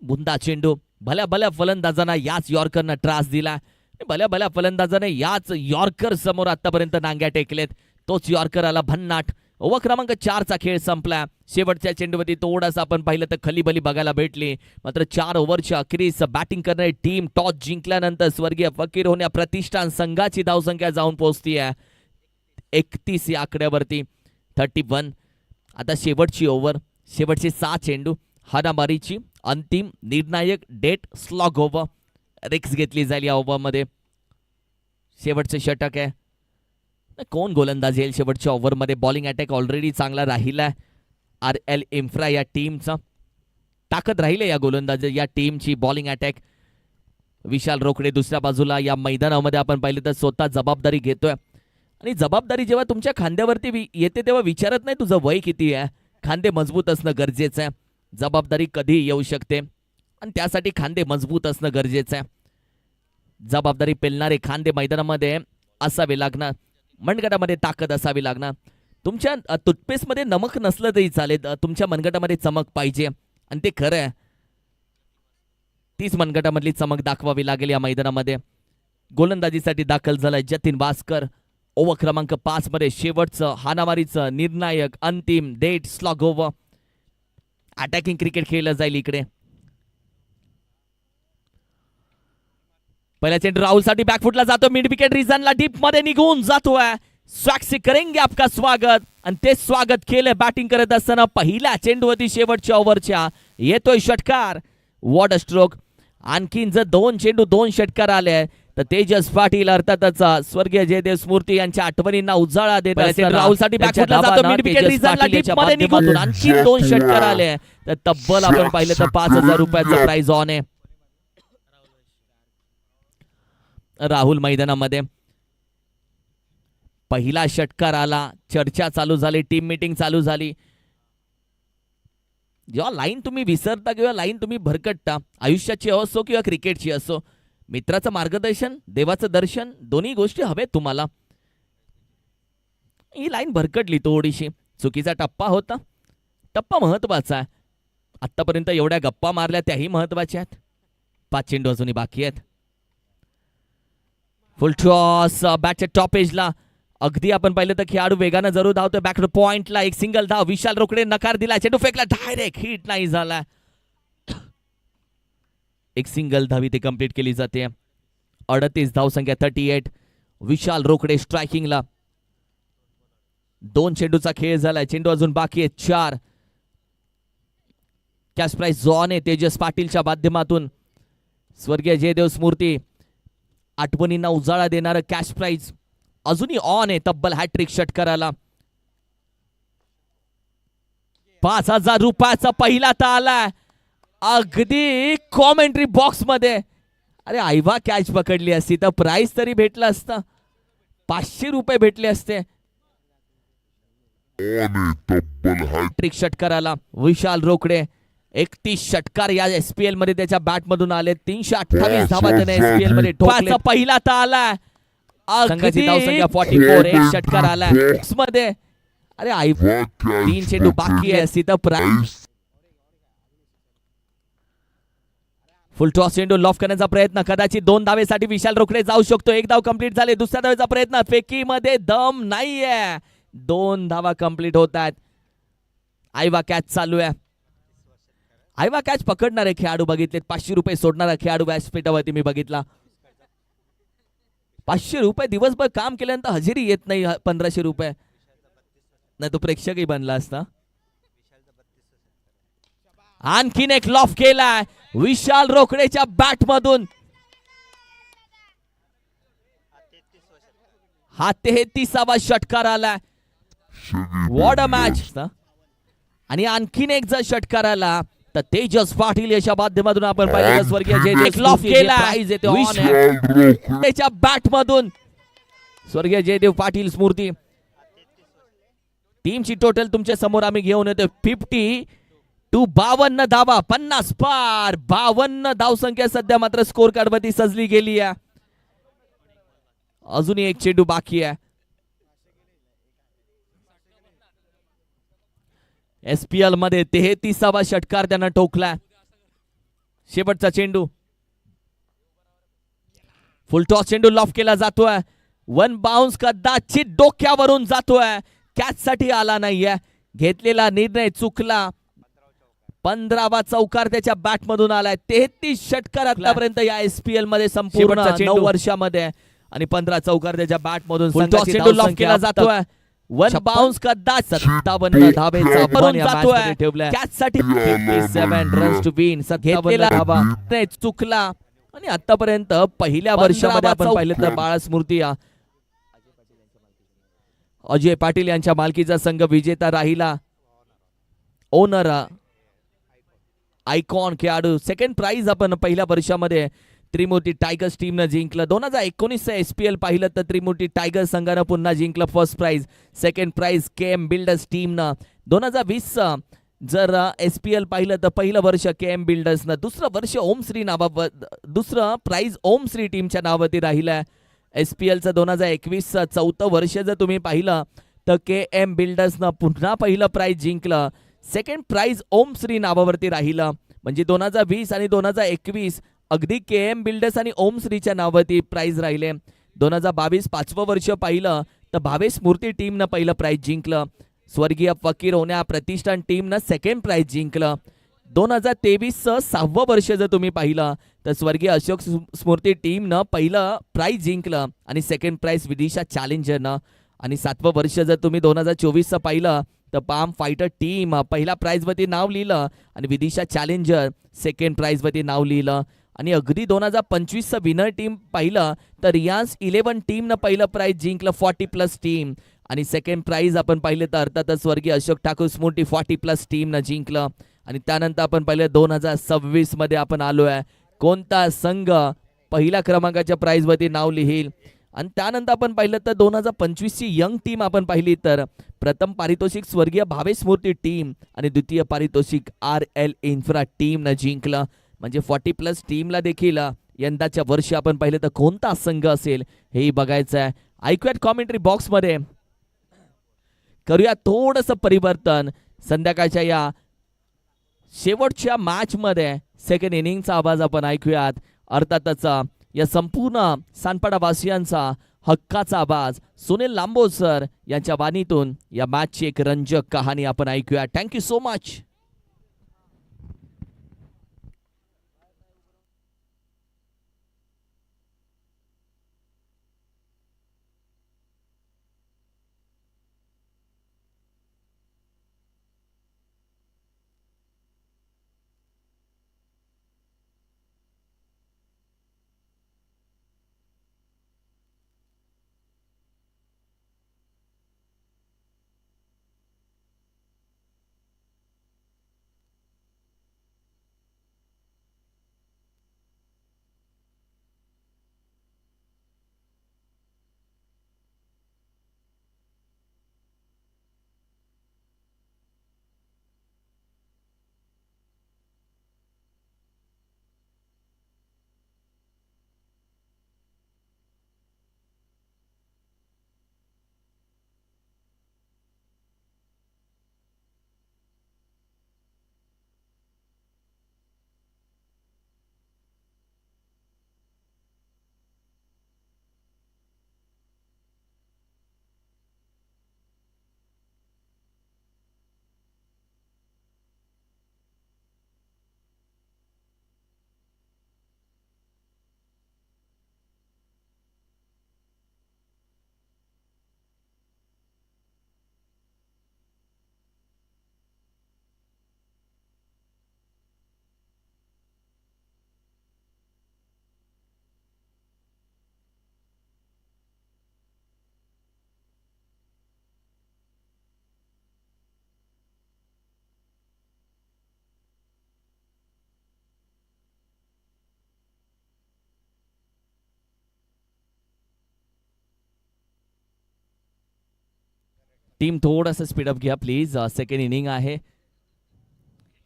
बुंदा चेंडू, भल्या भल्या फलंदाजांना याच यॉर्करनं त्रास दिला. भल्या भल्या फलंदाजाने याच यॉर्कर समोर आतापर्यंत नांग्या टेकलेत. तोच यॉर्कर आला भन्नाट. ओव्हर क्रमांक 4 चा खेळ संपला. शेवटच्या चेंडूवरती थोडासा आपण पाहिलं तर खलीबली बघायला भेटली. मात्र 4 ओव्हरच्या अखेरीस बॅटिंग करणारी टीम टॉस जिंकल्यानंतर स्वर्गीय फकीर होण्या प्रतिष्ठान संघाची धावसंख्या जाऊन पोहोचतीये 31 या आकड्यावरती. 31. आता शेवटची ओव्हर, शेवटचे 6 चेंडू, हाणामारीची अंतिम निर्णायक डेट स्लॉग ओव्हर. रिक्स घेतली जाईल या ओव्हरमध्ये. शेवटचे षटक आहे. कोण गोलंदाज येईल शेवटच्या ओव्हरमध्ये. बॉलिंग अटॅक ऑलरेडी चांगला राहिला. RL इन्फ्रा या टीमचा ताकद राहिले या गोलंदाज या टीमची बॉलिंग अटॅक. विशाल रोकडे दुसऱ्या बाजूला या मैदानामध्ये आपण पाहिलं तर स्वतः जबाबदारी घेतोय. आणि जबाबदारी जेव्हा तुमच्या खांद्यावरती येते तेव्हा विचारत नाही तुझं वय किती आहे. खांदे मजबूत असणं गरजेचं आहे. जबाबदारी कधी येऊ शकते आणि त्यासाठी खांदे मजबूत असणं गरजेचं आहे. जबाबदारी पेलणारे खांदे मैदानामध्ये असावे लागणार. मनगटामध्ये ताकद असावी लागणार. तुमच्या टूथपेस्टमध्ये नमक नसलं तरी चालेल, तुमच्या मनगटामध्ये चमक पाहिजे आणि ते खरं आहे. तीच मनगटामधली चमक दाखवावी लागेल या मैदानामध्ये. गोलंदाजीसाठी दाखल झालाय जतीन भास्कर. ओव्हर क्रमांक 5 मध्ये शेवटचं हाणामारीचं निर्णायक अंतिम that slog over. Attacking cricket खेळलं जाईल इकडे. पहिला चेंडू राहुलसाठी बॅकफुटला जातो. मिड विकेट रिजनला डीप मध्ये निघून जातोय. स्वॅक्सी करेंगे आपका स्वागत. आणि ते स्वागत केलं बॅटिंग करत असताना पहिल्या चेंडूवरती शेवटच्या ओव्हरच्या येतोय षटकार. What a stroke. आणखीन जर 2 चेंडू 2 षटकार आले तर तेजस पाटील अर्थातच स्वर्गीय जयदेव स्मृती यांच्या आठवणींना उजाळा देत राहुलसाठी बॅकफुटला जातो. मिड विकेट रिजनला डीप मध्ये निघून आणखीन 2 षटकार आले तर तब्बल आपण पाहिलं तर 5,000 रुपयाचा प्राइज ऑन आहे. राहुल मैदानामध्ये पहिला षटकार आला. चर्चा चालू झाली, टीम मीटिंग चालू झाली. जेव्हा लाईन तुम्ही विसरता किंवा लाईन तुम्ही भरकटता, आयुष्याची असो किंवा क्रिकेटची असो, मित्राचं मार्गदर्शन, देवाचं दर्शन, दोन्ही गोष्टी हवेत तुम्हाला. ही लाईन भरकटली थोडीशी. चुकीचा टप्पा होता. टप्पा महत्वाचा आहे. आतापर्यंत एवढ्या गप्पा मारल्या त्याही महत्वाच्या आहेत. 5 चेंडू अजूनही बाकी आहेत. फुल टॉस बॅटच्या टॉप एजला. अगदी आपण पाहिलं तर खेळाडू वेगानं जरूर धावतोय. बॅक टू पॉइंटला एक सिंगल धाव. विशाल रोकडे नकार दिला. चेंडू फेकला, डायरेक्ट हिट नाही झाला. एक सिंगल धावी ते कंप्लीट केली जाते. 38 धावसंख्या 38. विशाल रोकडे स्ट्रायकिंगला. 2 चेंडूचा खेळ झालाय. चेंडू अजून बाकी आहे 4. कॅश प्राइज ऑन आहे तेजस पाटीलच्या माध्यमातून. स्वर्गीय जयदेव स्मृती आठवणींना उजाळा देणारं कॅश प्राइज अजूनही ऑन आहे. तब्बल हॅट्रिक षटकाराला 5,000 रुपयाचा पहिला आलाय. अगदी कॉमेंट्री बॉक्स मध्ये. अरे आयवा कॅच पकडली असती तर प्राइस तरी भेटला असता. 500 रुपये भेटले असते. हॅट्रिक षटकाराला विशाल रोकडे 31 षटकार या SPL मध्ये त्याच्या बॅट मधून आले. 328 धावा त्याने SPL मध्ये ठोकल्या. पहिला आलाय. संघाची धावसंख्या 44. एक षटकार आलाय मध्ये. अरे आई 3 चेंडू बाकी आहे असती तर प्राइस फुल टॉस चेंडू लॉफ करण्याचा प्रयत्न, कदाचित 2 धावेसाठी विशाल रोकडे जाऊ शकतो. 1 धाव कंप्लीट झाले. दुसऱ्या धावेचा प्रयत्न, फेकीमध्ये दम नाहीये. 2 धावा कंप्लीट होत आहेत. आयवा कॅच चालू आहे. आयवा कॅच पकडणारे खेळाडू बघितलेत. 500 रुपये सोडणारा खेळाडू व्यासपीठावरती मी बघितला. 500 रुपये दिवसभर काम केल्यानंतर हजेरी येत नाही. 1500 रुपये नाही तो प्रेक्षकही बनला असता. आणखीन एक लॉफ केलाय विशाल रोकडेच्या बॅट मधून. हा 33वा षटकार आलाय. What a match. आणि आणखीन एक जर षटकार आला तर तेजस पाटील याच्या माध्यमातून आपण पाहिलं स्वर्गीय एक लॉफ केलाय त्याच्या बॅट मधून. स्वर्गीय जयदेव पाटील स्मृती. टीमची टोटल तुमच्या समोर आम्ही घेऊन येतो 50 टू 52 धावा. 50 पार. 52 धावसंख्या सध्या मात्र स्कोर कार्ड वरती सजली गेली आहे. अजूनही एक चेंडू बाकी आहे. एसपीएल मध्ये 33वा षटकार त्यांना ठोकला. शेवटचा चेंडू. फुल टॉस चेंडू लॉफ केला जातोय. 1 बाउन्स कदाचित डोक्यावरून जातोय. कॅच साठी आला नाहीये. घेतलेला निर्णय चुकला. 15वा चौकार त्याच्या बॅट मधून आलाय. 33 षटकार आतापर्यंत या एसपीएल मध्ये संपूर्ण 9 वर्षामध्ये आणि 15 चौकार त्याच्या बॅट मधून. चेंडू लॉफ केला जातोय. 1 बाउन्स कदाचित 57 धावेचा भरून जातोय. कॅच साठी 57 रन्स टू विन. 57 धावा चुकला. आणि आतापर्यंत पहिल्या वर्षामध्ये आपण पाहिलं तर बाळा स्मृती अजय पाटील यांच्या मालकीचा संघ विजेता राहिला. ओनर आयकॉन खेळाडू. सेकंड प्राइज आपण पहिल्या वर्षामध्ये त्रिमूर्ती टायगर्स टीमनं जिंकलं. 2019 एसपीएल पाहिलं तर त्रिमूर्ती टायगर्स संघानं पुन्हा जिंकलं first prize. Second prize KM builders टीमनं. 2020 जर एसपीएल पाहिलं तर पहिलं वर्ष केएम बिल्डर्सनं. दुसरं वर्ष ओमश्री नावा दुसरं प्राइज ओमश्री टीमच्या नावावरती राहिलं. एसपीएलचं 2021 चौथं वर्ष जर तुम्ही पाहिलं तर केएम बिल्डर्सनं पुन्हा पहिलं प्राइज जिंकलं. सेकंड प्राइज ओमश्री नावावरती राहिलं. म्हणजे 2020 आणि 2021 अगदी केएम बिल्डर्स आणि ओमश्रीच्या नावावरती प्राइज राहिले. 2022 पाचवं वर्ष पाहिलं तर भावेश स्मृती टीमनं पहिलं प्राइज जिंकलं. स्वर्गीय फकीर होण्या प्रतिष्ठान टीमनं सेकंड प्राइज जिंकलं. 2023 6वं वर्ष जर तुम्ही पाहिलं तर स्वर्गीय अशोक स्मृती टीमनं पहिलं प्राइज जिंकलं आणि सेकंड प्राइज विदिशा चॅलेंजरनं. आणि 7वं वर्ष जर तुम्ही 2024 पाहिलं तर पाम फायटर टीम पहिल्या प्राइज वरती नाव लिहिलं आणि विदिशा चॅलेंजर सेकंड प्राइज वरती नाव लिहिलं. आणि अगदी 2025 विनर टीम पाहिलं तर रियांस 11 टीमनं पहिलं प्राइज जिंकलं 40+ टीम. आणि सेकंड प्राइज आपण पाहिलं तर अर्थातच स्वर्गीय अशोक ठाकूर स्मृती 40+ टीमनं जिंकलं. आणि त्यानंतर आपण पाहिलं 2026 मध्ये आपण आलोय. कोणता संघ पहिल्या क्रमांकाच्या प्राइज वरती नाव लिहिल. आणि त्यानंतर आपण पाहिलं तर 2025 ची यंग टीम आपण पाहिली तर प्रथम पारितोषिक स्वर्गीय भावेश स्मृती टीम आणि द्वितीय पारितोषिक RL इन्फ्रा टीमनं जिंकलं. म्हणजे 40+ टीमला देखील यंदाच्या वर्षी आपण पाहिलं तर कोणता संघ असेल हेही बघायचं आहे. ऐकूयात कॉमेंट्री बॉक्स मध्ये. करूया थोडंसं परिवर्तन. संध्याकाळच्या या शेवटच्या मॅच मध्ये सेकंड इनिंगचा आवाज आपण ऐकूयात. अर्थातच या संपूर्ण सानपाडा वासियांचा हक्काचा आवाज सुनील लांबोसर यांच्या वाणीतून या मॅचची एक रंजक कहाणी आपण ऐकूया. Thank you so much. टीम थोडंसं स्पीडअप घ्या प्लीज. सेकंड इनिंग आहे.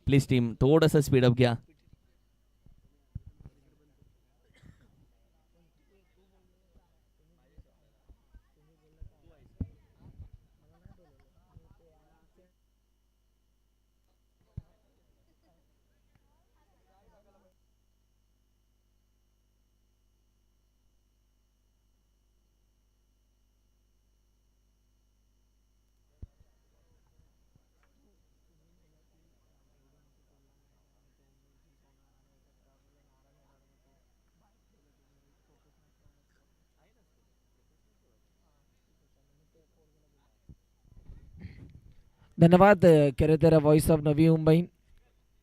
प्लीज टीम थोडंसं स्पीडअप घ्या. धन्यवाद. खरं तर voice of Navi Mumbai,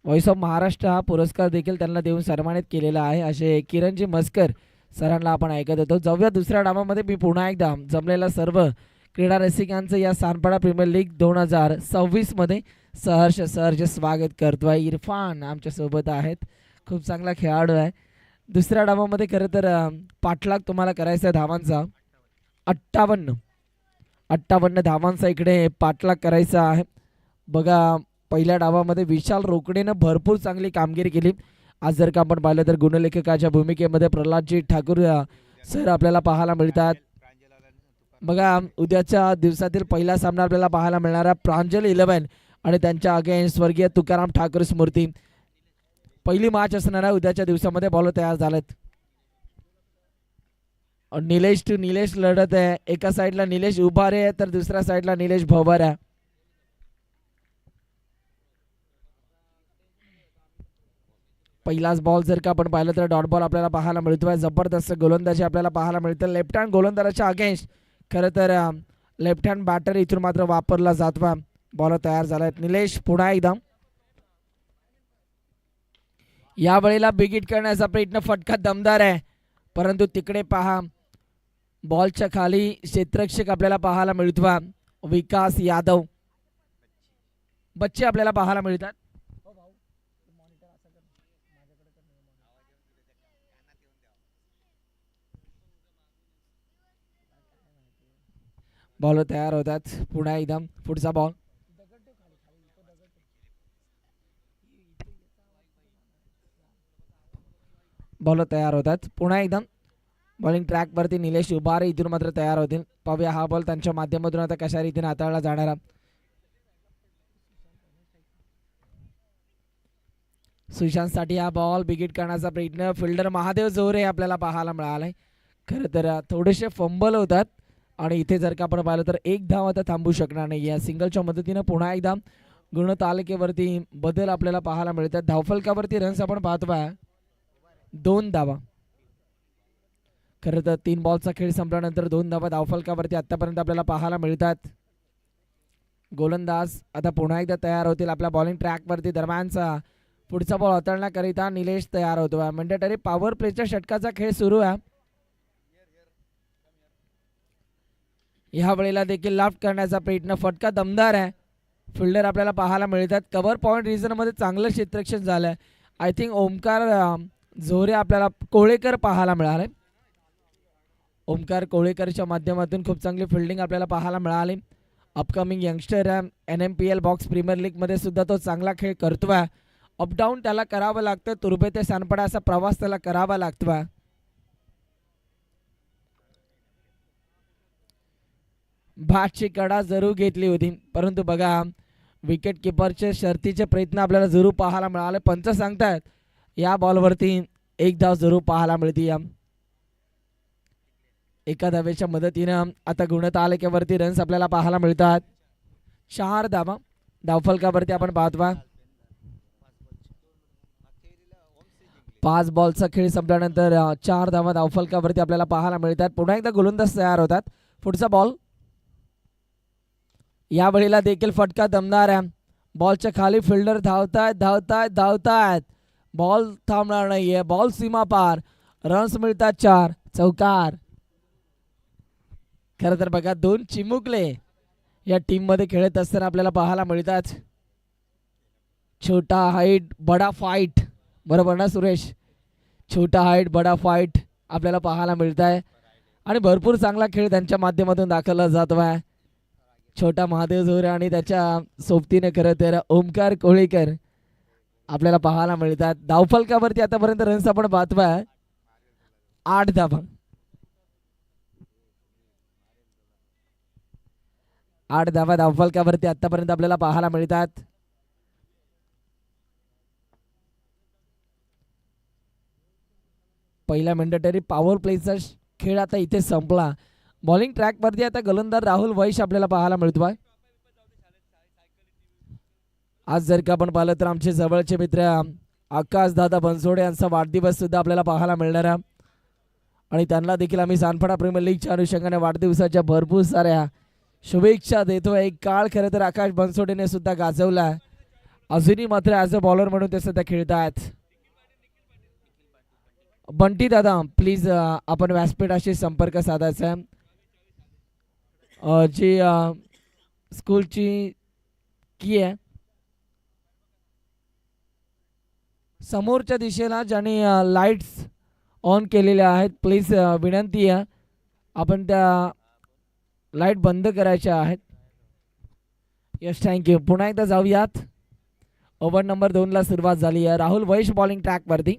voice of Maharashtra हा पुरस्कार देखील त्यांना देऊन सन्मानित केलेला आहे. असे किरणजी मस्कर सरांना आपण ऐकत होतो. जाऊया दुसऱ्या डावामध्ये. मी पुन्हा एकदा जमलेल्या सर्व क्रीडा रसिकांचं या सानपाडा प्रीमियर लीग 2026मध्ये सहर्ष स्वागत करतो आहे. इरफान आमच्यासोबत आहेत, खूप चांगला खेळाडू आहे. दुसऱ्या डावामध्ये खरं तर पाठलाग तुम्हाला करायचा आहे धावांचा. 58 धावांचा इकडे पाठलाग करायचा आहे. बघा, पहिल्या डावामध्ये विशाल रोकडेनं भरपूर चांगली कामगिरी केली. आज जर का आपण पाहिलं तर गुणलेखकाच्या भूमिकेमध्ये प्रल्हादजी ठाकूर सर आपल्याला पाहायला मिळतात. बघा, उद्याच्या दिवसातील पहिला सामना आपल्याला पाहायला मिळणारा प्रांजल 11 आणि त्यांच्या अगेन्स्ट स्वर्गीय तुकाराम ठाकूर स्मृती. पहिली मॅच असणार आहे उद्याच्या दिवसामध्ये. बॉलर तयार झालेत. निलेश टू निलेश लढत आहे. एका साईडला निलेश उभारे आहे तर दुसऱ्या साईडला निलेश भोवर आहे. पहिलाच बॉल जर का आपण पाहिलं तर डॉट बॉल आपल्याला पाहायला मिळतोय. जबरदस्त गोलंदाजी आपल्याला पाहायला मिळतं लेफ्ट हँड गोलंदाजाच्या अगेन्स्ट. खरं तर लेफ्ट हँड बॅटर इथून मात्र वापरला जातोय. बॉलर तयार झालाय. निलेश पुन्हा एकदा या वेळेला बिग हिट करण्याचा प्रयत्न. फटका दमदार आहे परंतु तिकडे पहा बॉलच्या खाली क्षेत्ररक्षक आपल्याला पाहायला मिळतोय. विकास यादव बच्चे आपल्याला पाहायला मिळतात. बॉलर तयार होतात. पुन्हा एकदा पुढचा बॉल. बॉलर तयार होतात. पुन्हा एकदा बॉलिंग ट्रॅक वरती निलेश उभारे इथून मात्र तयार होतील. पाहूया हा बॉल त्यांच्या माध्यमातून आता कशा रीतीने हाताळला जाणारा. सुशांत साठी हा बॉल बिगिट करण्याचा प्रयत्न. फिल्डर महादेव जोरे आपल्याला पाहायला मिळालाय. खरं तर थोडेसे फंबल होतात आणि इथे जर का आपण पाहिलं तर एक धाव आता थांबू शकणार नाही. या सिंगलच्या मदतीने पुन्हा एकदा गुणतालिकेवरती बदल आपल्याला पाहायला मिळतात. धावफलकावरती रन्स आपण पाहतोय 2 धावा. खरं तर 3 बॉलचा खेळ संपल्यानंतर 2 धावा धावफलकावरती आतापर्यंत आपल्याला पाहायला मिळतात. गोलंदाज आता पुन्हा एकदा तयार होतील आपल्या बॉलिंग ट्रॅकवरती. दरम्यानचा पुढचा बॉल हाताळण्याकरिता निलेश तयार होतो. मॅन्डेटरी पॉवर प्लेच्या षटकाचा खेळ सुरू आहे. ह्या वेळेला देखील लाफ्ट करण्याचा प्रयत्न. फटका दमदार आहे. फिल्डर आपल्याला पाहायला मिळतात. कव्हर पॉईंट रिजनमध्ये चांगलं क्षेत्ररक्षण झालंय. आय थिंक ओमकार झोरे आपल्याला कोळेकर पाहायला मिळाले. ओमकार कोळेकरच्या माध्यमातून खूप चांगली फिल्डिंग आपल्याला पाहायला मिळाली. अपकमिंग यंगस्टर आहे. NMPL बॉक्स प्रीमियर लीगमध्ये सुद्धा तो चांगला खेळ करतोय. अपडाऊन त्याला करावं लागतं. तुर्भे ते सानपाडा असा प्रवास त्याला करावा लागतोय. बॅटची कडा जरूर घेतली होती परंतु बघा विकेट किपरचे शर्तीचे प्रयत्न आपल्याला जरूर पाहायला मिळाले. पंच सांगतायत या बॉलवरती एक धाव जरूर पाहायला मिळते. एका धावेच्या मदतीनं आता गुणतालिकेवरती रन्स आपल्याला पाहायला मिळतात. 4 धावा धावफलकावरती आपण पाहतोय. 5 बॉलचा खेळ संपल्यानंतर 4 धावा धावफलकावरती आपल्याला पाहायला मिळतात. पुन्हा एकदा गोलंदाज तयार होतात. पुढचा बॉल. या वेळेला देखील फटका दमदार आहे. बॉलच्या खाली फिल्डर धावतायत. बॉल थांबणार नाहीये. बॉल सीमा पार. रन्स मिळतात 4. चौकार. खरं तर बघा 2 चिमुकले या टीम मध्ये खेळत असताना आपल्याला पाहायला मिळतात. छोटा हाईट बडा फाईट, बरोबर ना सुरेश? छोटा हाईट बडा फाईट आपल्याला पाहायला मिळत आहे आणि भरपूर चांगला खेळ त्यांच्या माध्यमातून दाखवला जातो आहे. छोटा महादेव झोरे आणि त्याच्या सोबतीने खरं तर ओमकार कोळीकर आपल्याला पाहायला मिळतात. धावफलकावरती आतापर्यंत रन्स आपण पाहतोय 8 धावा. 8 धावा धावफलकावरती आतापर्यंत आपल्याला पाहायला मिळतात. पहिला मॅन्डेटरी पॉवर प्लेचा खेळ आता इथे संपला. बॉलिंग ट्रॅक वरती आता गोलंदाज राहुल वैश आपल्याला पाहायला मिळतोय. आज जर का आपण पाहिलं तर आमचे जवळचे मित्र आकाश दादा बनसोडे यांचा वाढदिवस सुद्धा आपल्याला पाहायला मिळणार आहे आणि त्यांना देखील आम्ही सानपाडा प्रीमियर लीगच्या अनुषंगाने वाढदिवसाच्या भरपूर साऱ्या शुभेच्छा देतोय. एक काळ खरं तर आकाश बनसोडेने सुद्धा गाजवला. अजूनही मात्र ॲज अ बॉलर म्हणून ते सध्या खेळतात. बंटी दादा प्लीज आपण व्यासपीठाशी संपर्क साधायचा आहे. जी स्कूलची की आहे समोरच्या दिशेला ज्याने लाईट्स ऑन केलेल्या आहेत प्लीज विनंती आहे आपण त्या लाईट बंद करायच्या आहेत. Yes thank you. पुन्हा एकदा जाऊयात. ओव्हर नंबर 2 ला सुरुवात झाली आहे. राहुल वैश बॉलिंग ट्रॅकवरती.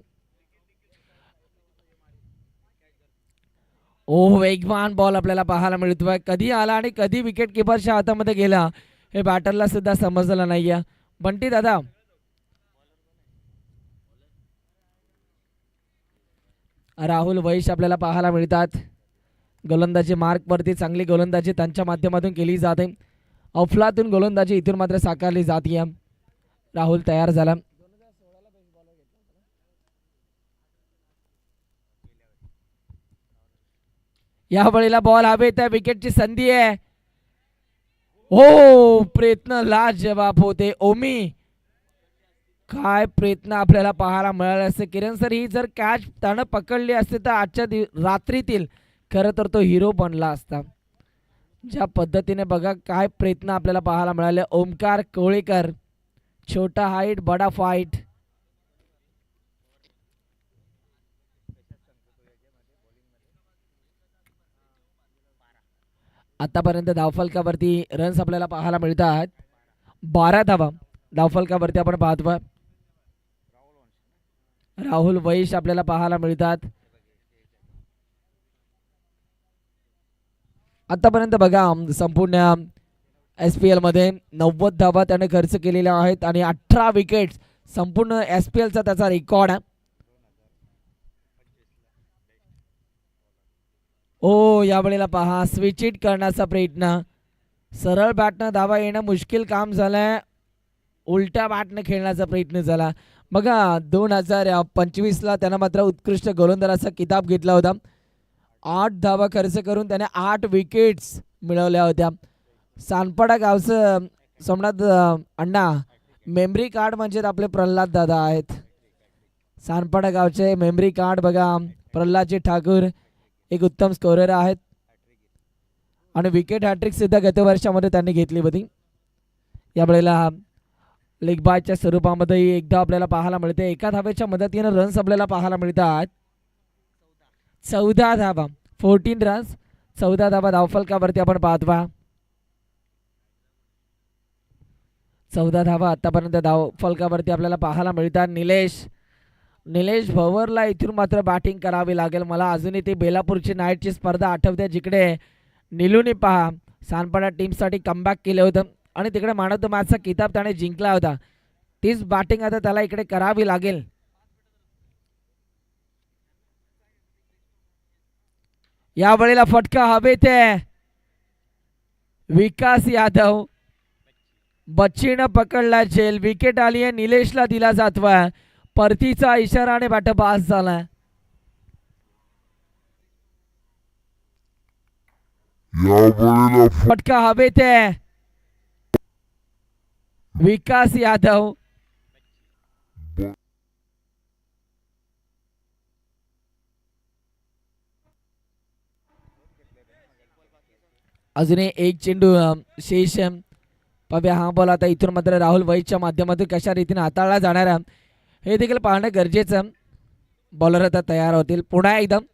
ओ वेगवान बॉल आपल्याला पाहायला मिळतोय. कधी आला आणि कधी विकेट किपरच्या हातामध्ये गेला हे बॅटरला सुद्धा समजलं नाहीये. बंटी दादा राहुल वैश आपल्याला पाहायला मिळतात. गोलंदाजी मार्कवरती चांगली गोलंदाजी त्यांच्या माध्यमातून केली जाते. अफलातून गोलंदाजी इथून मात्र साकारली जाते. राहुल तयार झाला. या वेळेला बॉल हवे त्या विकेटची संधी आहे. हो प्रयत्न लाजवाब होते. ओमी काय प्रयत्न आपल्याला पाहायला मिळाले असते. किरण सर ही जर कॅच त्यानं पकडली असते तर आजच्या रात्रीतील खरं तर तो हिरो बनला असता. ज्या पद्धतीने बघा काय प्रयत्न आपल्याला पाहायला मिळाले. ओमकार कोळीकर छोटा हाईट बडा फाईट. आतापर्यंत धावफलकावरती रन्स आपल्याला पाहायला मिळतात 12 धावा. धावफलकावरती आपण पाहतोय राहुल वैश आपल्याला पाहायला मिळतात. आतापर्यंत बघा संपूर्ण SPL मध्ये 90 धावा त्याने खर्च केलेल्या आहेत आणि 18 विकेट्स संपूर्ण SPLचा त्याचा रेकॉर्ड आहे. ओ यावेळेला पहा स्विच इट करण्याचा प्रयत्न. सरळ बॅटनं धावा येणं मुश्किल काम झालंय. उलट्या बॅटनं खेळण्याचा प्रयत्न झाला. बघा 2025 ला त्यानं मात्र उत्कृष्ट गोलंदाजाचा किताब घेतला होता. 8 धावा खर्च करून त्याने 8 विकेट्स मिळवल्या होत्या. सानपाडा गावचं सोमनाथ अण्णा मेमरी कार्ड म्हणजे आपले प्रल्हाद दादा आहेत. सानपाडा गावचे मेमरी कार्ड बघा. प्रल्हादजी ठाकूर एक उत्तम स्कोरर आहेत आणि विकेट हॅट्रिक सुद्धा गत वर्षामध्ये त्यांनी घेतली होती. यावेळेला लेग बायच्या स्वरूपामध्ये एकदा आपल्याला पाहायला मिळते. एका धावेच्या मदतीने रन्स आपल्याला पाहायला मिळतात 14 धावा. 14 रन्स 14 धावा धावफलकावरती आपण पाहतोय. 14 धावा आतापर्यंत धावफलकावरती आपल्याला पाहायला मिळतात. निलेश भवरला इथून मात्र बॅटिंग करावी लागेल. मला अजूनही ती बेलापूरची नाईटची स्पर्धा आठवते जिकडे निलूने पहा सानपाडा टीमसाठी कमबॅक केलं होतं आणि तिकडे मॅन ऑफ द मॅचचा किताब त्याने जिंकला होता. तीच बॅटिंग आता त्याला इकडे करावी लागेल. यावेळेला फटका हवेत आहे. विकास यादव बच्चीनं पकडला झेल. विकेट आली आहे. निलेशला दिला जातोय. परतीचा इशाराने बॅट पास झाला. फटका हवेत आहे. विकास यादव अजूनही एक चेंडू शेष. पाहूया हा बॉल आता इथून मात्र राहुल वैशच्या माध्यमातून कशा रीतीने हाताळला जाणार आहे हे देखील पाहणं गरजेचं. बॉलर आता तयार होतील. पुन्हा एकदम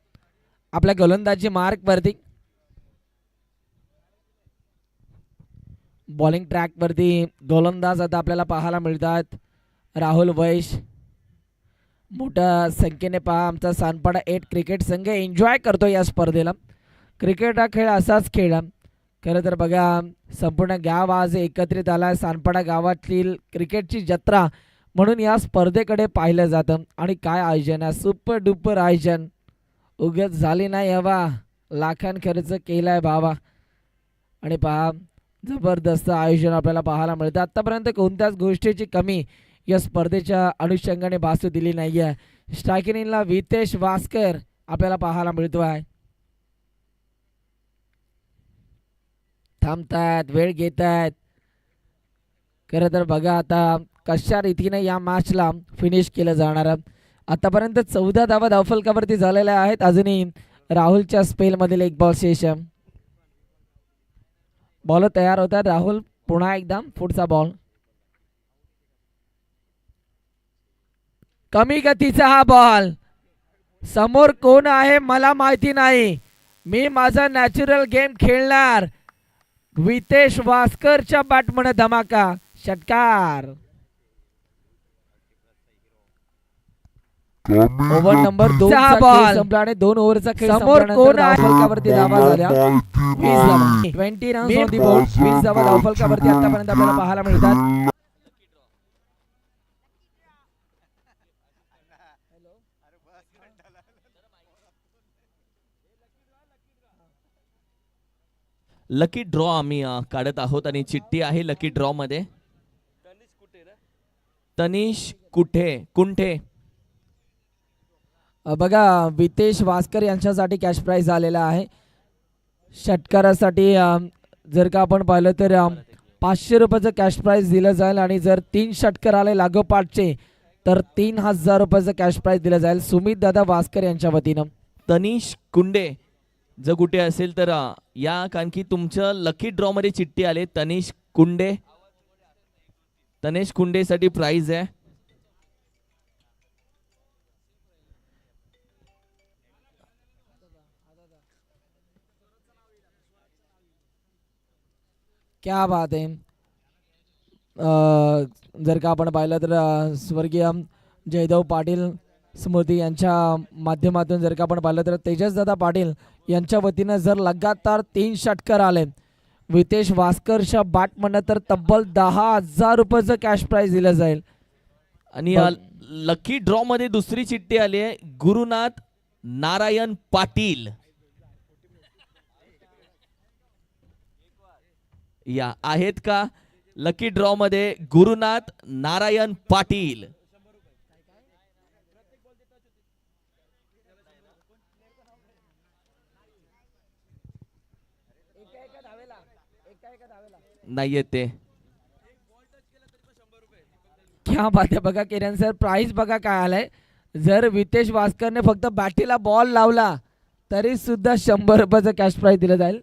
आपल्या गोलंदाजी मार्कवरती बॉलिंग ट्रॅकवरती गोलंदाज आता आपल्याला पाहायला मिळतात. राहुल वैश, मोठ्या संख्येने पहा आमचा सानपाडा 8 क्रिकेट संघ एन्जॉय करतो या स्पर्धेला. क्रिकेट हा खेळ असाच खेळ खरं तर बघा, संपूर्ण गाव आज एकत्रित आला. सानपाडा गावातील क्रिकेटची जत्रा म्हणून या स्पर्धेकडे पाहिलं जातं. आणि काय आयोजन आहे, सुपर डुपर आयोजन, उगत झाली नाही हवा, लाखां खर्च केलाय भावा. आणि पहा जबरदस्त आयोजन आपल्याला पाहायला मिळतं. आत्तापर्यंत कोणत्याच गोष्टीची कमी या स्पर्धेच्या अनुषंगाने भासू दिली नाही आहे. स्ट्रायकिंगला वितेश वास्कर आपल्याला पाहायला मिळतो आहे. थांबतायत, वेळ घेत आहेत. खरं तर बघा आता कशा रीतीने या मॅचला फिनिश केलं जाणार. आतापर्यंत 14 धावा धावफलकावरती झालेल्या आहेत. अजूनही राहुलच्या स्पेलमधील एक बॉल शेष. बॉल तयार होतात. राहुल पुन्हा एकदा पुढचा बॉल. कमी गतीचा हा बॉल. समोर कोण आहे मला माहिती नाही, मी माझा नॅचरल गेम खेळणार. वितेश वास्करच्या बॅटमध्ये धमाका, षटकार. ओव्हर नंबर 2 चा बॉल संपला आणि 2 ओव्हरचा खेळ समोर कोण आहे धावफलकावरती धावा झाल्या 20 धावा. 20 रन्स ऑन दी बोर्ड. 20 धावा धावफलकावरती आतापर्यंत आपल्याला पाहायला मिळतात. लकी ड्रॉ आम्ही काढत आहोत आणि चिठ्ठी आहे लकी ड्रॉ मध्ये तनिष कुंठे. बघा वितेश वास्कर यांच्यासाठी कॅश प्राइज आलेला आहे. षटकारासाठी जर का आपण पाहिलं तर 500 रुपयाचं कॅश प्राइज दिलं जाईल आणि जर 3 षटकार आले लागोपाठचे तर 3000 रुपयाचं कॅश प्राइज दिलं जाईल सुमित दादा वास्कर यांच्या वतीनं. तनिष कुंडे जर कुठे असेल तर या, कारण की तुमच्या लकी ड्रॉ मध्ये चिठ्ठी आले. तनिष कुंडे साठी प्राइज आहे. क्या बात आहे. जर का आपण पाहिलं तर स्वर्गीय जयदेव पाटील स्मृती यांच्या माध्यमातून जर का आपण पाहिलं तर तेजसदादा पाटील यांच्या वतीनं जर लगातार 3 षटकार आले वितेश वास्करच्या बॅटमधनं तर तब्बल 10,000 रुपयाचं कॅश प्राइज दिलं जाईल. आणि लकी ड्रॉ मध्ये दुसरी चिठ्ठी आली आहे गुरुनाथ नारायण पाटील. या आहेत का लकी ड्रॉ मध्ये गुरुनाथ नारायण पाटील. नाही येते. क्या बात आहे. बघा किरण सर प्राइस बघा काय आलंय. जर वितेश वास्करने फक्त बॅटीला बॉल लावला तरी सुद्धा 100 रुपयाचं कॅश प्राइज दिलं जाईल.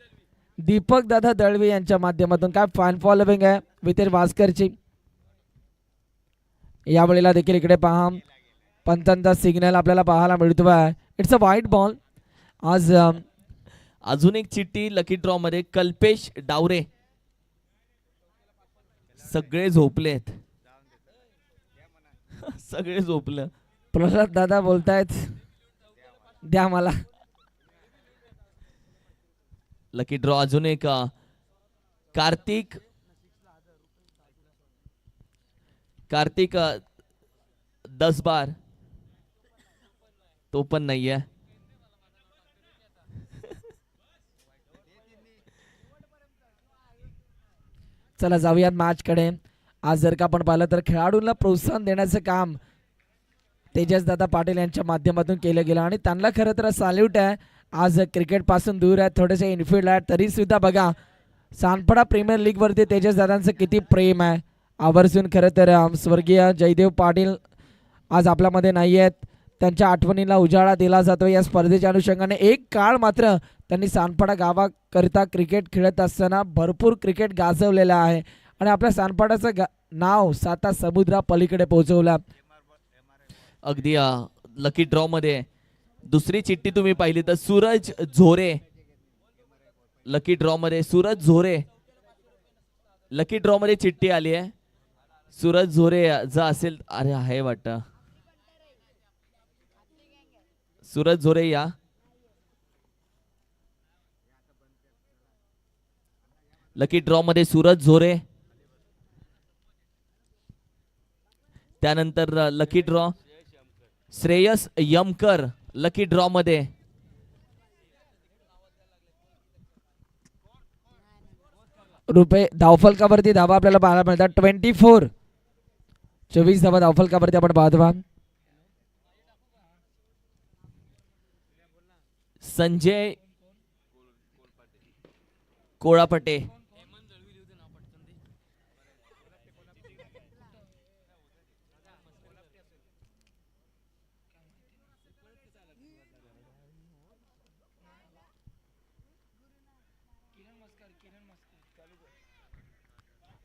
दीपक दादा दळवी यांच्या माध्यमातून काय फॅन फॉलोविंग आहे वितेश वास्करची. यावेळेला देखील इकडे पहा पंचांचा सिग्नल आपल्याला पाहायला मिळतो आहे. इट्स अ वाईट बॉल. आज अजून एक चिठ्ठी लकी ड्रॉ मध्ये कल्पेश डावरे. सगळे झोपलेत. सगळे झोपलं. प्रसाद दादा बोलतायत द्या मला. लकी ड्रॉ अजून एक कार्तिक 10 बार. तो पण नाहीये. चला जाऊयात मॅच कडे. आज जर का आपण पाहिलं तर खेळाडूंना प्रोत्साहन देण्याचं काम तेजसदादा पाटील यांच्या माध्यमातून केलं गेलं आणि त्यांना खरं तर सॅल्यूट आहे. आज क्रिकेट पासून दूर आहेत, थोडेसे इनफिल्ड आहेत, तरी सुद्धा बघा सानपाडा प्रीमियर लीग वरती तेजसदादांचं किती प्रेम आहे. आवर्जून खरं तर स्वर्गीय जयदेव पाटील आज आपल्यामध्ये नाही आहेत, त्यांच्या आठवणीला उजाळा दिला जातो या स्पर्धेच्या अनुषंगाने. एक काळ मात्र त्यांनी सानपाडा गावाकरिता क्रिकेट खेळत असताना भरपूर क्रिकेट गाजवलेलं आहे आणि आपल्या सानपाड्याचं नाव 7 समुद्रा पलीकडे पोहोचवलं. अगदी लकी ड्रॉ मध्ये दुसरी चिठ्ठी तुम्ही पाहिली तर सूरज झोरे. लकी ड्रॉ मध्ये सूरज झोरे लकी ड्रॉ मध्ये चिठ्ठी आली आहे. सूरज झोरे जर असेल, अरे आहे वाटतं, सूरज झोरे या. लकी ड्रॉ मध्ये सूरज झोरे. त्यानंतर lucky draw Shreyas Yamkar lucky draw मध्ये. रुपये धावफलकावरती धावा आपल्याला पाहायला मिळतात. 24 धावा धावफलकावरती आपण पाहतो. संजय कोळापटे.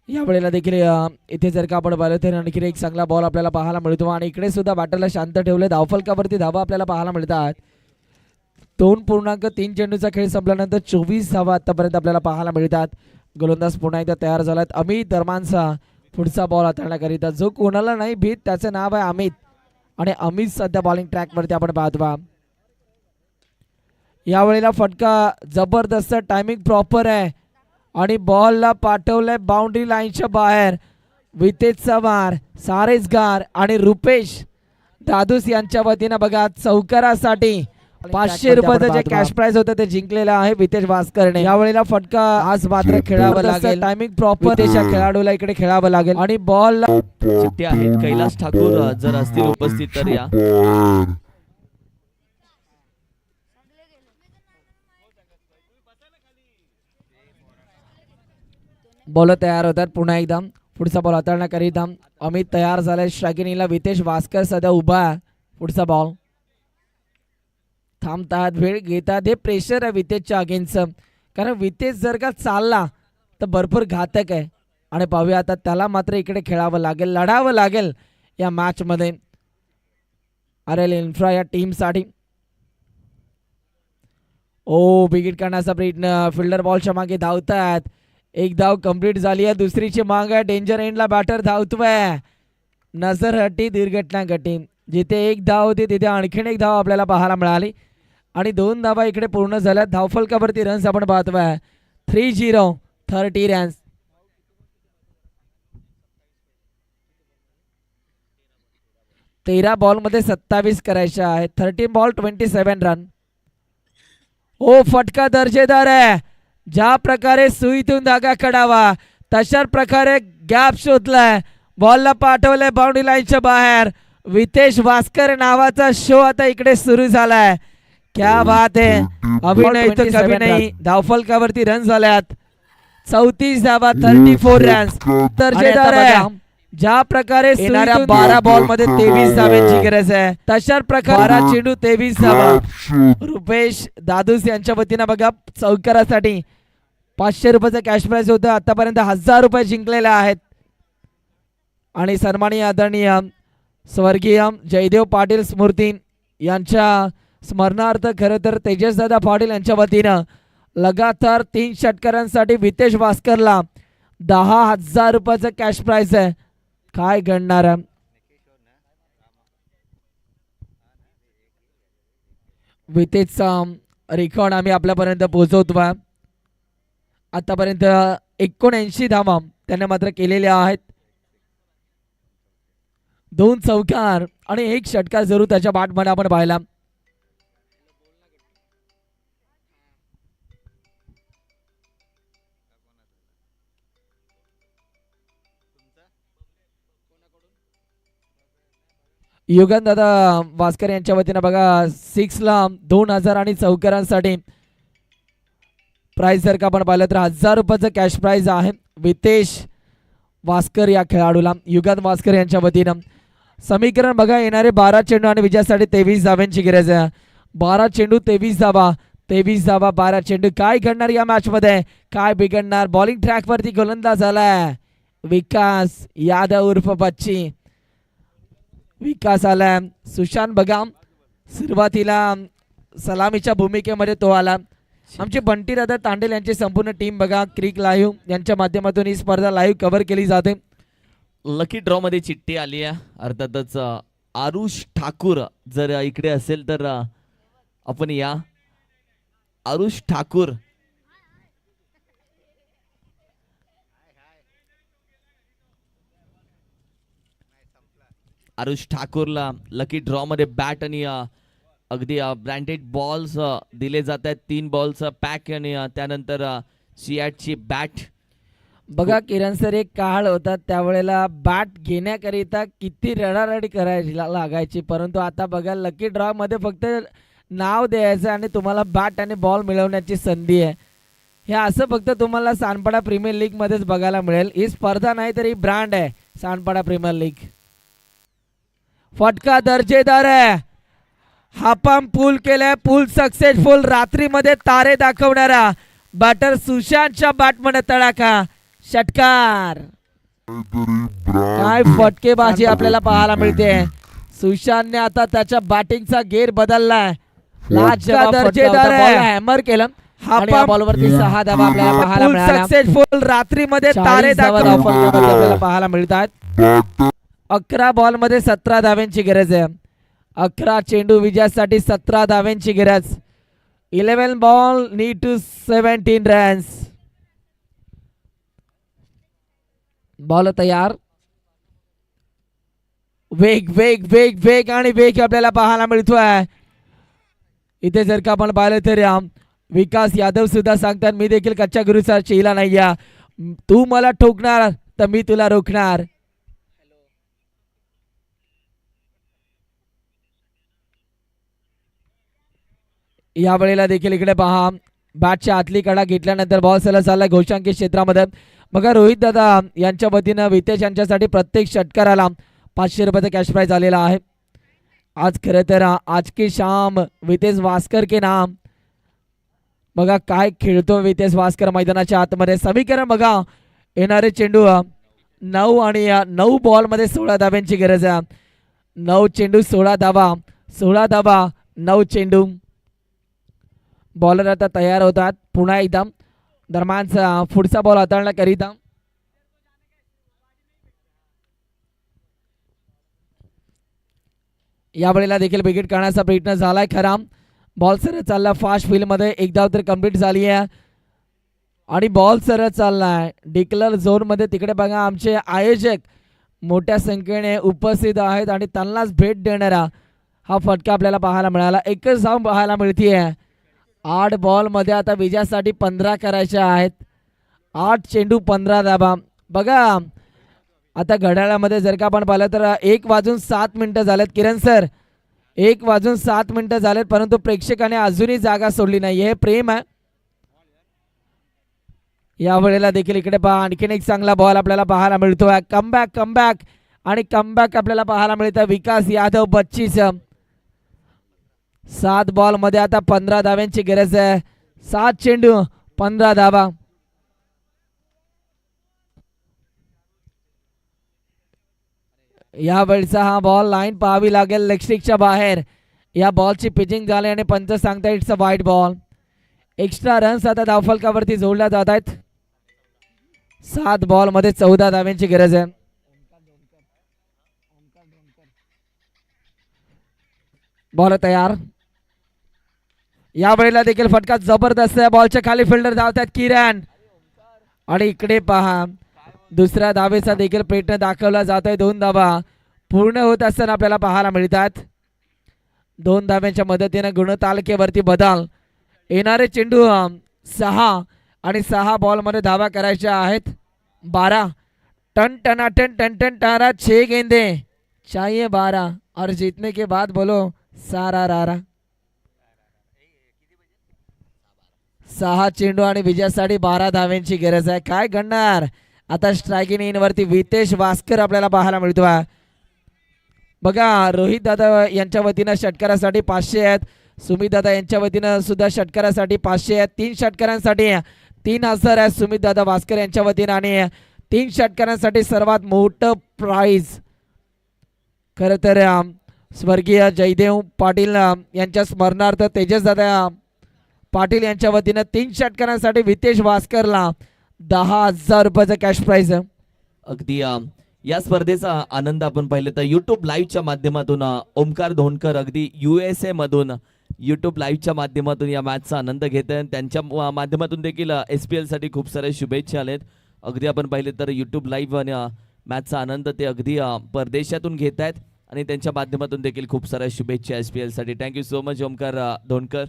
या वेळेला देखील इथे जर का आपण पाहिलं तर आणखी एक चांगला बॉल आपल्याला पाहायला मिळतो आणि इकडे सुद्धा बॅटरला शांत ठेवले. धावफलकावरती धावा आपल्याला पाहायला मिळतात. 2.3 चेंडूचा खेळ संपल्यानंतर 24 धावा आतापर्यंत आपल्याला पाहायला मिळतात. गोलंदाज पुन्हा एकदा तयार झालात. अमित धर्मांचा पुढचा बॉल हाताळण्याकरिता, जो कोणाला नाही भीत त्याचं नाव आहे अमित, आणि अमित सध्या बॉलिंग ट्रॅकवरती आपण पाहतो. यावेळेला फटका जबरदस्त, टायमिंग प्रॉपर आहे आणि बॉलला पाठवलंय बाउंड्री लाईनच्या बाहेर. वितेश चव्हाण, सारेसगार आणि रुपेश दादूस यांच्या वतीनं बघा चौकारासाठी 500 रुपयाचं जे कॅश प्राइज होतं ते जिंकलेलं आहे वितेश भास्करने. यावेळेला फटका आज मात्र खेळावं लागेल. टायमिंग प्रॉपर त्याच्या खेळाडूला इकडे खेळावं लागेल आणि बॉल चिठ्ठी आहेत. कैलास ठाकूर जर असतील उपस्थित तर या. बॉलर तयार होतात. पुन्हा एकदा पुढचा बॉल हाताळण्याकरिता अमित तयार झालाय. स्ट्रायकिंगला वितेश भास्कर सध्या उभा आहे. पुढचा बॉल थांबतात, वेळ घेतात. हे प्रेशर आहे वितेशच्या अगेन्स्टचं, कारण वितेश जर का चालला तर भरपूर घातक आहे. आणि पाहूया आता त्याला मात्र इकडे खेळावं लागेल, लढावं लागेल या मॅच मध्ये RL इन्फ्रा या टीमसाठी. ओ विकेट काढण्याचा प्रयत्न, फिल्डर बॉलच्या मागे धावतात. एक धाव कंप्लीट झाली आहे, दुसरीची माग आहे. डेंजर एंडला बॅटर धावतोय. नजर हटी, दुर्घटना घटी. जिथे एक धाव होती तिथे आणखीन एक धाव आपल्याला पाहायला मिळाली आणि 2 धावा इकडे पूर्ण झाल्या. धावफलकावरती रन्स आपण पाहतोय 3-0, 30 रन्स. तेरा बॉल मध्ये 27 करायचे आहे. 13 बॉल 27 रन. ओ फटका दर्जेदार आहे. ज्या प्रकारे सुईतून धागा काढावा तशा प्रकारे गॅप शोधलाय. बॉलला पाठवलंय बाउंड्री लाईनच्या बाहेर. वितेश भास्कर नावाचा शो आता इकडे सुरू झालाय. क्या बात आहे. अभिनय तर कमी नाही. धावफलकावरती रन झाल्यात 34 धावा, 34 रन्स. दर्जेदार आहे. ज्या प्रकारे येणाऱ्या 12 बॉल मध्ये 23 धावांची गरज आहे तशा प्रकारे 12 चेंडू 23 धावा. रुपेश दादूस यांच्या वतीनं बघा चौकारासाठी 500 रुपयाचं कॅश प्राइज होतं. आतापर्यंत 1000 रुपये जिंकलेले आहेत आणि सन्माननीय आदरणीय स्वर्गीय जयदेव पाटील स्मृती यांच्या स्मरणार्थ खरं तर तेजसदादा पाटील यांच्या वतीनं लगातार 3 षटकारांसाठी वितेश भास्करला 10,000 रुपयाचं कॅश प्राइज आहे. काय घडणार आहे. वितेशचा रेकॉर्ड आम्ही आपल्यापर्यंत पोहोचवतो. आतापर्यंत 79 धावा त्याने मात्र केलेल्या आहेत. 2 चौकार आणि 1 षटकार जरूर त्याच्या बॅटमध्ये आपण पाहिला. युगन दादा भास्कर यांच्या वतीनं बघा 6 ला 2000 आणि चौकारांसाठी प्राइस जर का आपण पाहिलं तर 1000 रुपयाचं कॅश प्राइज आहे वितेश भास्कर या खेळाडूला. युगन भास्कर यांच्या वतीनं समीकरण बघा. येणारे 12 चेंडू आणि विजयासाठी 23 धावांची गरज आहे. 12 चेंडू 23 धावा, 23 धावा 12 चेंडू. काय घडणार या मॅच मध्ये, काय बिघडणार. बॉलिंग ट्रॅक वरती गोलंदाज झालाय विकास यादव उर्फ बच्ची. विकास आलाय. सुशांत बघा सुरुवातीला सलामीच्या भूमिकेमध्ये तो आला. आमचे बंटी दादा तांडेल यांची संपूर्ण टीम बघा क्रिक लाईव्ह यांच्या माध्यमातून ही स्पर्धा लाईव्ह कव्हर केली जाते. लकी ड्रॉ मध्ये चिठ्ठी आली आहे. अर्थातच आरुष ठाकूर जर इकडे असेल तर आपण या. आरुष ठाकूर आरुष ठाकूरला लकी ड्रॉ मध्ये बॅट आणि अगदी ब्रँडेड बॉल्स दिले जात आहेत. 3 बॉल्स पॅक आणि त्यानंतर सियाटची बॅट. बघा किरण सर, एक काळ होता त्यावेळेला बॅट घेण्याकरिता किती रडारडी करायची लागायची, परंतु आता बघा लकी ड्रॉ मध्ये फक्त नाव द्यायचं आणि तुम्हाला बॅट आणि बॉल मिळवण्याची संधी आहे. हे असं फक्त तुम्हाला सानपाडा प्रीमियर लीग मध्येच बघायला मिळेल. ही स्पर्धा नाही तर ही ब्रँड आहे सानपाडा प्रीमियर लीग. फटका दर्जेदार आहे. हापाम पूल केलाय, पूल सक्सेसफुल. रात्रीमध्ये तारे दाखवणारा बॅटर सुशांतच्या बॅटमध्ये तडाखा, षटकार. काय फटकेबाजी आपल्याला पाहायला मिळते. सुशांतने आता त्याच्या बॅटिंगचा गेअर बदललाय. दर्जेदार हॅमर केलं. हा बॉलवरती 6 धावा आपल्याला पाहायला मिळाल्या. सक्सेसफुल. रात्रीमध्ये तारे आपल्याला पाहायला मिळतात. 11 बॉल मध्ये 17 धाव्यांची गरज आहे. 11 चेंडू विजयासाठी 17 धाव्यांची गरज. 11 ball need to 17 runs. Ball तयार. वेग वेग वेग वेग आणि वेग आपल्याला पाहायला मिळतोय. इथे जर का आपण पाहिलं तर विकास यादव सुद्धा सांगतात मी देखील कच्च्या गुरुचा चेला नाही. तू मला ठोकणार तर मी तुला रोखणार. या वेळेला देखील इकडे पहा, बॅटच्या आतली कडा घेतल्यानंतर बॉल सलग चालला घोषांकित क्षेत्रामध्ये. बघा रोहित दादा यांच्या वतीनं वितेश यांच्यासाठी प्रत्येक षटकाराला 500 रुपयाचा कॅश प्राइज आलेला आहे. आज खरं तर आज की शाम वितेश वास्कर के नाम. बघा काय खेळतो वितेश वास्कर मैदानाच्या आतमध्ये. समीकरण बघा, येणारे चेंडू 9 आणि 9 बॉल मध्ये 16 धाब्यांची गरज आहे. 9 चेंडू 16 धावा, 16 धावा 9 चेंडू. बॉलर आता तयार होतात. पुन्हा एकदा दरम्यानचा पुढचा बॉल हाताळण्याकरिता या वेळेला देखील विकेट काढण्याचा प्रयत्न झालाय खरा. बॉल सरळ चालला फास्ट फील्ड मध्ये. एक धाव तर कंप्लीट झाली आहे आणि बॉल सरळ चाललाय डिक्लर झोन मध्ये. तिकडे बघा आमचे आयोजक मोठ्या संख्येने उपस्थित आहेत आणि त्यांनाच भेट देणारा हा फटका आपल्याला पाहायला मिळाला. एकच धाव पाहायला मिळतीये. 8 बॉल मध्ये आता विजयासाठी 15 करायच्या आहेत. 8 चेंडू 15 धाबा. बघा आता घड्याळामध्ये जर का आपण पाहिलं तर 1:07 झालेत किरण सर. 1:07 झालेत, परंतु प्रेक्षकाने अजूनही जागा सोडली नाही. हे प्रेम आहे. या वेळेला देखील इकडे पहा आणखीन एक चांगला बॉल आपल्याला पाहायला मिळतोय. कमबॅक कमबॅक आणि कमबॅक आपल्याला पाहायला मिळतं विकास यादव बच्चीच. 7 बॉल मध्ये आता 15 धाव्यांची गरज आहे. 7 चेंडू 15 धावा. या वेळचा हा बॉल लाईन पाहावी लागेल लेग स्टिकच्या बाहेर. या बॉलची पिचिंग झाली आणि पंच सांगता इट्स अ वाईट बॉल. एक्स्ट्रा रन्स आता धावफलकावरती जोडल्या जात आहेत. 7 बॉल मध्ये 14 धाव्यांची गरज आहे. बॉल तयार. या वेळेला देखील फटका जबरदस्त आहे. बॉलच्या खाली फिल्डर धावतात किरण आणि इकडे पहा दुसऱ्या धावेचा देखील प्रयत्न दाखवला जातोय. 2 धावा पूर्ण होत असताना आपल्याला पाहायला मिळतात. 2 धाव्यांच्या मदतीने गुणतालिकेवरती बदल. येणारे चेंडू 6 आणि 6 बॉल मध्ये धावा करायच्या आहेत 12. टन टनाटन टन टन टारा 6 गेंदे चाहिए 12 और जीतने के बाद बोलो सारा रारा. 6 चेंडू आणि विजयासाठी 12 धाव्यांची गरज आहे. काय घडणार आता. स्ट्रायकिंग इन वरती वितेश वास्कर आपल्याला पाहायला मिळतोय. बघा रोहित दादा यांच्या वतीनं षटकारासाठी 500 आहेत. सुमित दादा यांच्या वतीनं सुद्धा षटकारासाठी 500 आहेत. 3 षटकारांसाठी 3000 आहेत सुमित दादा वास्कर यांच्या वतीनं आणि 3 षटकारांसाठी सर्वात मोठं प्राइज. खरं तर स्वर्गीय जयदेव पाटील यांच्या स्मरणार्थ तेजस दादा पाटील यांच्या वतीनं 3 षटकारांसाठी वितेश भास्करला 10,000 रुपयाचं कॅश प्राइज आहे. अगदी या स्पर्धेचा आनंद आपण पाहिले तर युट्यूब लाईव्हच्या माध्यमातून ओमकार धोंडकर अगदी USA मधून युट्यूब लाईव्हच्या माध्यमातून या मॅचचा आनंद घेत आहेत. त्यांच्या माध्यमातून देखील SPL साठी खूप साऱ्या शुभेच्छा आलेत. अगदी आपण पाहिले तर युट्यूब लाईव्ह आणि मॅचचा आनंद ते अगदी परदेशातून घेत आहेत आणि त्यांच्या माध्यमातून देखील खूप साऱ्या शुभेच्छा SPL साठी. Thank you so much Omkar Dhondkar.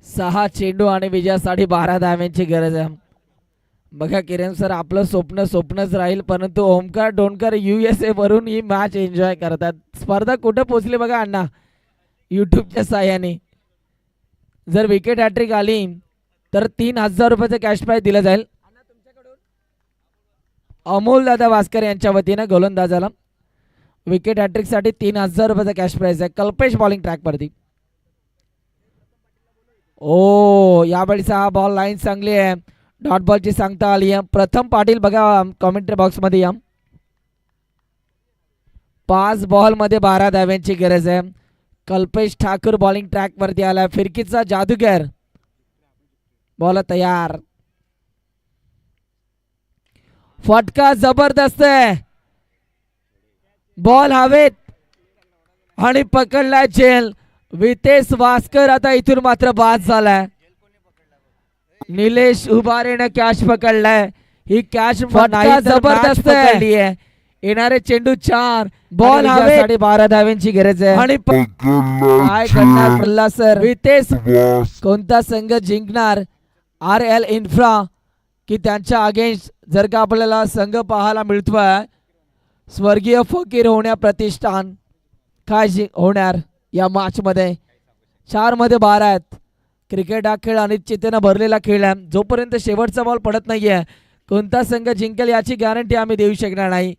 6 चेंडू आणि विजयासाठी 12 धाव्यांची गरज आहे. बघा किरण सर, आपलं स्वप्नच राहील, परंतु ओमकार धोंडकर USA वरून ही मॅच एन्जॉय करतात. स्पर्धा कुठे पोहोचली बघा अण्णा, यूट्यूबच्या साहाय्याने. जर विकेट हॅट्रिक आली तर 3,000 रुपयाचं कॅश प्राइज दिलं जाईल. अमोल दादा भास्कर यांच्या वतीनं गोलंदाजाला विकेट हॅट्रिक साठी 3,000 रुपयाचा कॅश प्राइज आहे. कल्पेश बॉलिंग ट्रॅक वरती. ओ यावेळीचा हा बॉल लाईन चांगली आहे, डॉट बॉलची सांगता आली आहे. प्रथम पाटील बघा कॉमेंट्री बॉक्स मध्ये या. 5 बॉल मध्ये 12 धाव्यांची गरज आहे. कल्पेश ठाकूर बॉलिंग ट्रॅक वरती आला. फिरकीचा जादूगर बॉल तयार. फटका जबरदस्त आहे, बॉल हवेत आणि पकडलाय झेल. वितेश भास्कर आता इथून मात्र बाद झालाय. निलेश उबारेने कॅच पकडलाय. ही कॅच फटका जबरदस्त आहे. येणारे चेंडू 4 बॉल हवेत 12 धाव्यांची गरज आहे. आणि काय करणार प्रल्हाद सर, वितेश कोणता संघ जिंकणार? RL इन्फ्रा की त्यांच्या अगेन्स्ट जर का आपल्याला संघ पाहायला मिळतोय स्वर्गीय फकीर होण्या प्रतिष्ठान, काय होणार या मॅच मध्ये? 4 मध्ये 12 आहेत. क्रिकेट हा खेळ अनिश्चिततेने भरलेला खेळ आहे. जोपर्यंत शेवटचा बॉल पडत नाहीये कोणता संघ जिंकेल याची गॅरंटी आम्ही देऊ शकणार नाही.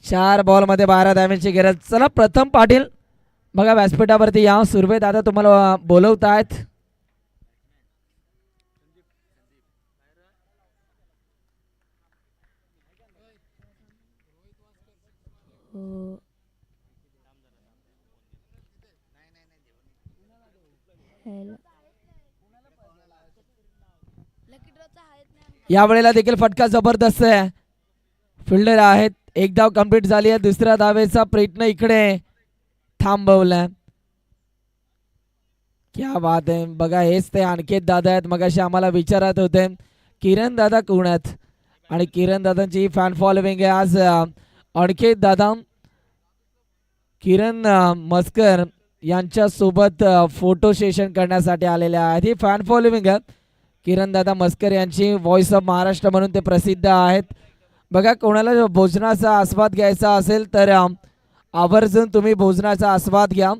4 बॉल मध्ये 12 धाव्यांची गरज. चला प्रथम पाटील बघा व्यासपीठावरती या. सुर्वे दादा तुम्हाला बोलवत आहेत. या वेळेला देखील फटका जबरदस्त आहे. फिल्डर आहेत. 1 धाव कंप्लीट झाली आहे. दुसऱ्या धावेचा प्रयत्न इकडे थांबवला. क्या बात आहे. बघा हेच ते अनिकेत दादा आहेत. मगाशी आम्हाला विचारत होते किरण दादा कोण आहेत, आणि किरण दादांची फॅन फॉलोविंग आहे. आज अनिकेत दादा किरण मस्कर यांच्या सोबत फोटो सेशन करण्यासाठी आलेले आहेत. ही फॅन फॉलोविंग आहे. किरण दादा मस्कर यांची व्हॉइस ऑफ महाराष्ट्र म्हणून ते प्रसिद्ध आहेत. बघा कोणाला भोजनाचा आस्वाद घ्यायचा असेल तर आवर्जून तुम्ही भोजनाचा आस्वाद घ्या.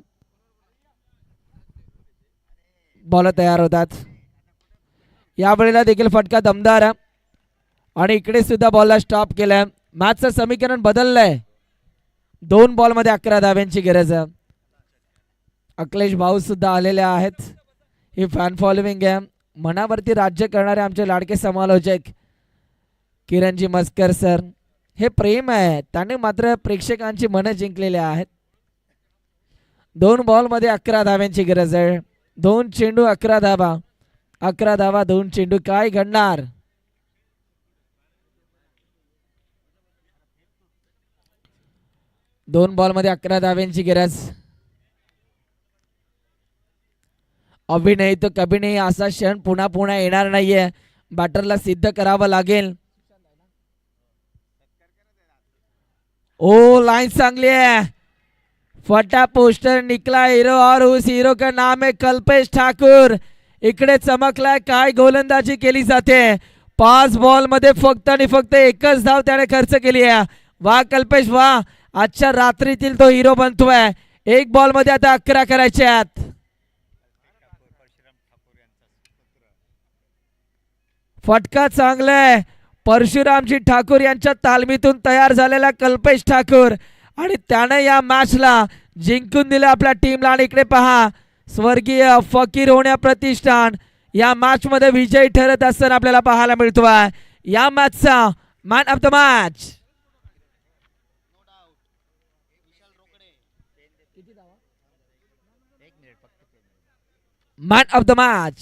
बॉल तयार होतात. या वेळेला देखील फटका दमदार आहे आणि इकडे सुद्धा बॉलला स्टॉप केलाय. मॅचचं समीकरण बदललंय. 2 बॉल मध्ये 11 धाव्यांची गरज आहे. अखिलेश भाऊ सुद्धा आलेले आहेत. ही फॅन फॉलोविंग आहे. मनावरती राज्य करणारे आमचे लाडके समालोचक किरणजी मस्कर सर. हे प्रेम आहे, त्याने मात्र प्रेक्षकांची मनं जिंकलेली आहेत. 2 बॉल मध्ये 11 धाव्यांची गरज आहे. 2 चेंडू 11 धावा. 11 धावा 2 चेंडू. काय घडणार? दोन बॉल मध्ये 11 धाव्यांची गरज. अभी नाही तो कभी नाही असा क्षण पुन्हा पुन्हा येणार नाहीये. बॅटरला सिद्ध करावं लागेल. ओ लाइन चांगली है. फटा पोस्टर निकला हीरो और उस हीरो का नाम है कल्पेश ठाकूर. इकडे चमकलाय. काय गोलंदाजी केली जाते. 5 बॉल मध्ये फक्त आणि फक्त 1च धाव त्याने खर्च केली आहे. वाह कल्पेश वाह. आजच्या रात्रीतील तो हीरो बनतोय. 1 बॉल मध्ये आता 11 करायचे आहेत. फटका चांगलाय. परशुरामजी ठाकूर यांच्या तालमीतून तयार झालेला कल्पेश ठाकूर आणि त्याने या मॅचला जिंकून दिलं आपल्या टीमला. आणि इकडे पहा स्वर्गीय फकीर होण्या प्रतिष्ठान या मॅच मध्ये विजयी ठरत असताना आपल्याला पाहायला मिळतोय. या मॅचचा man of the match man of the match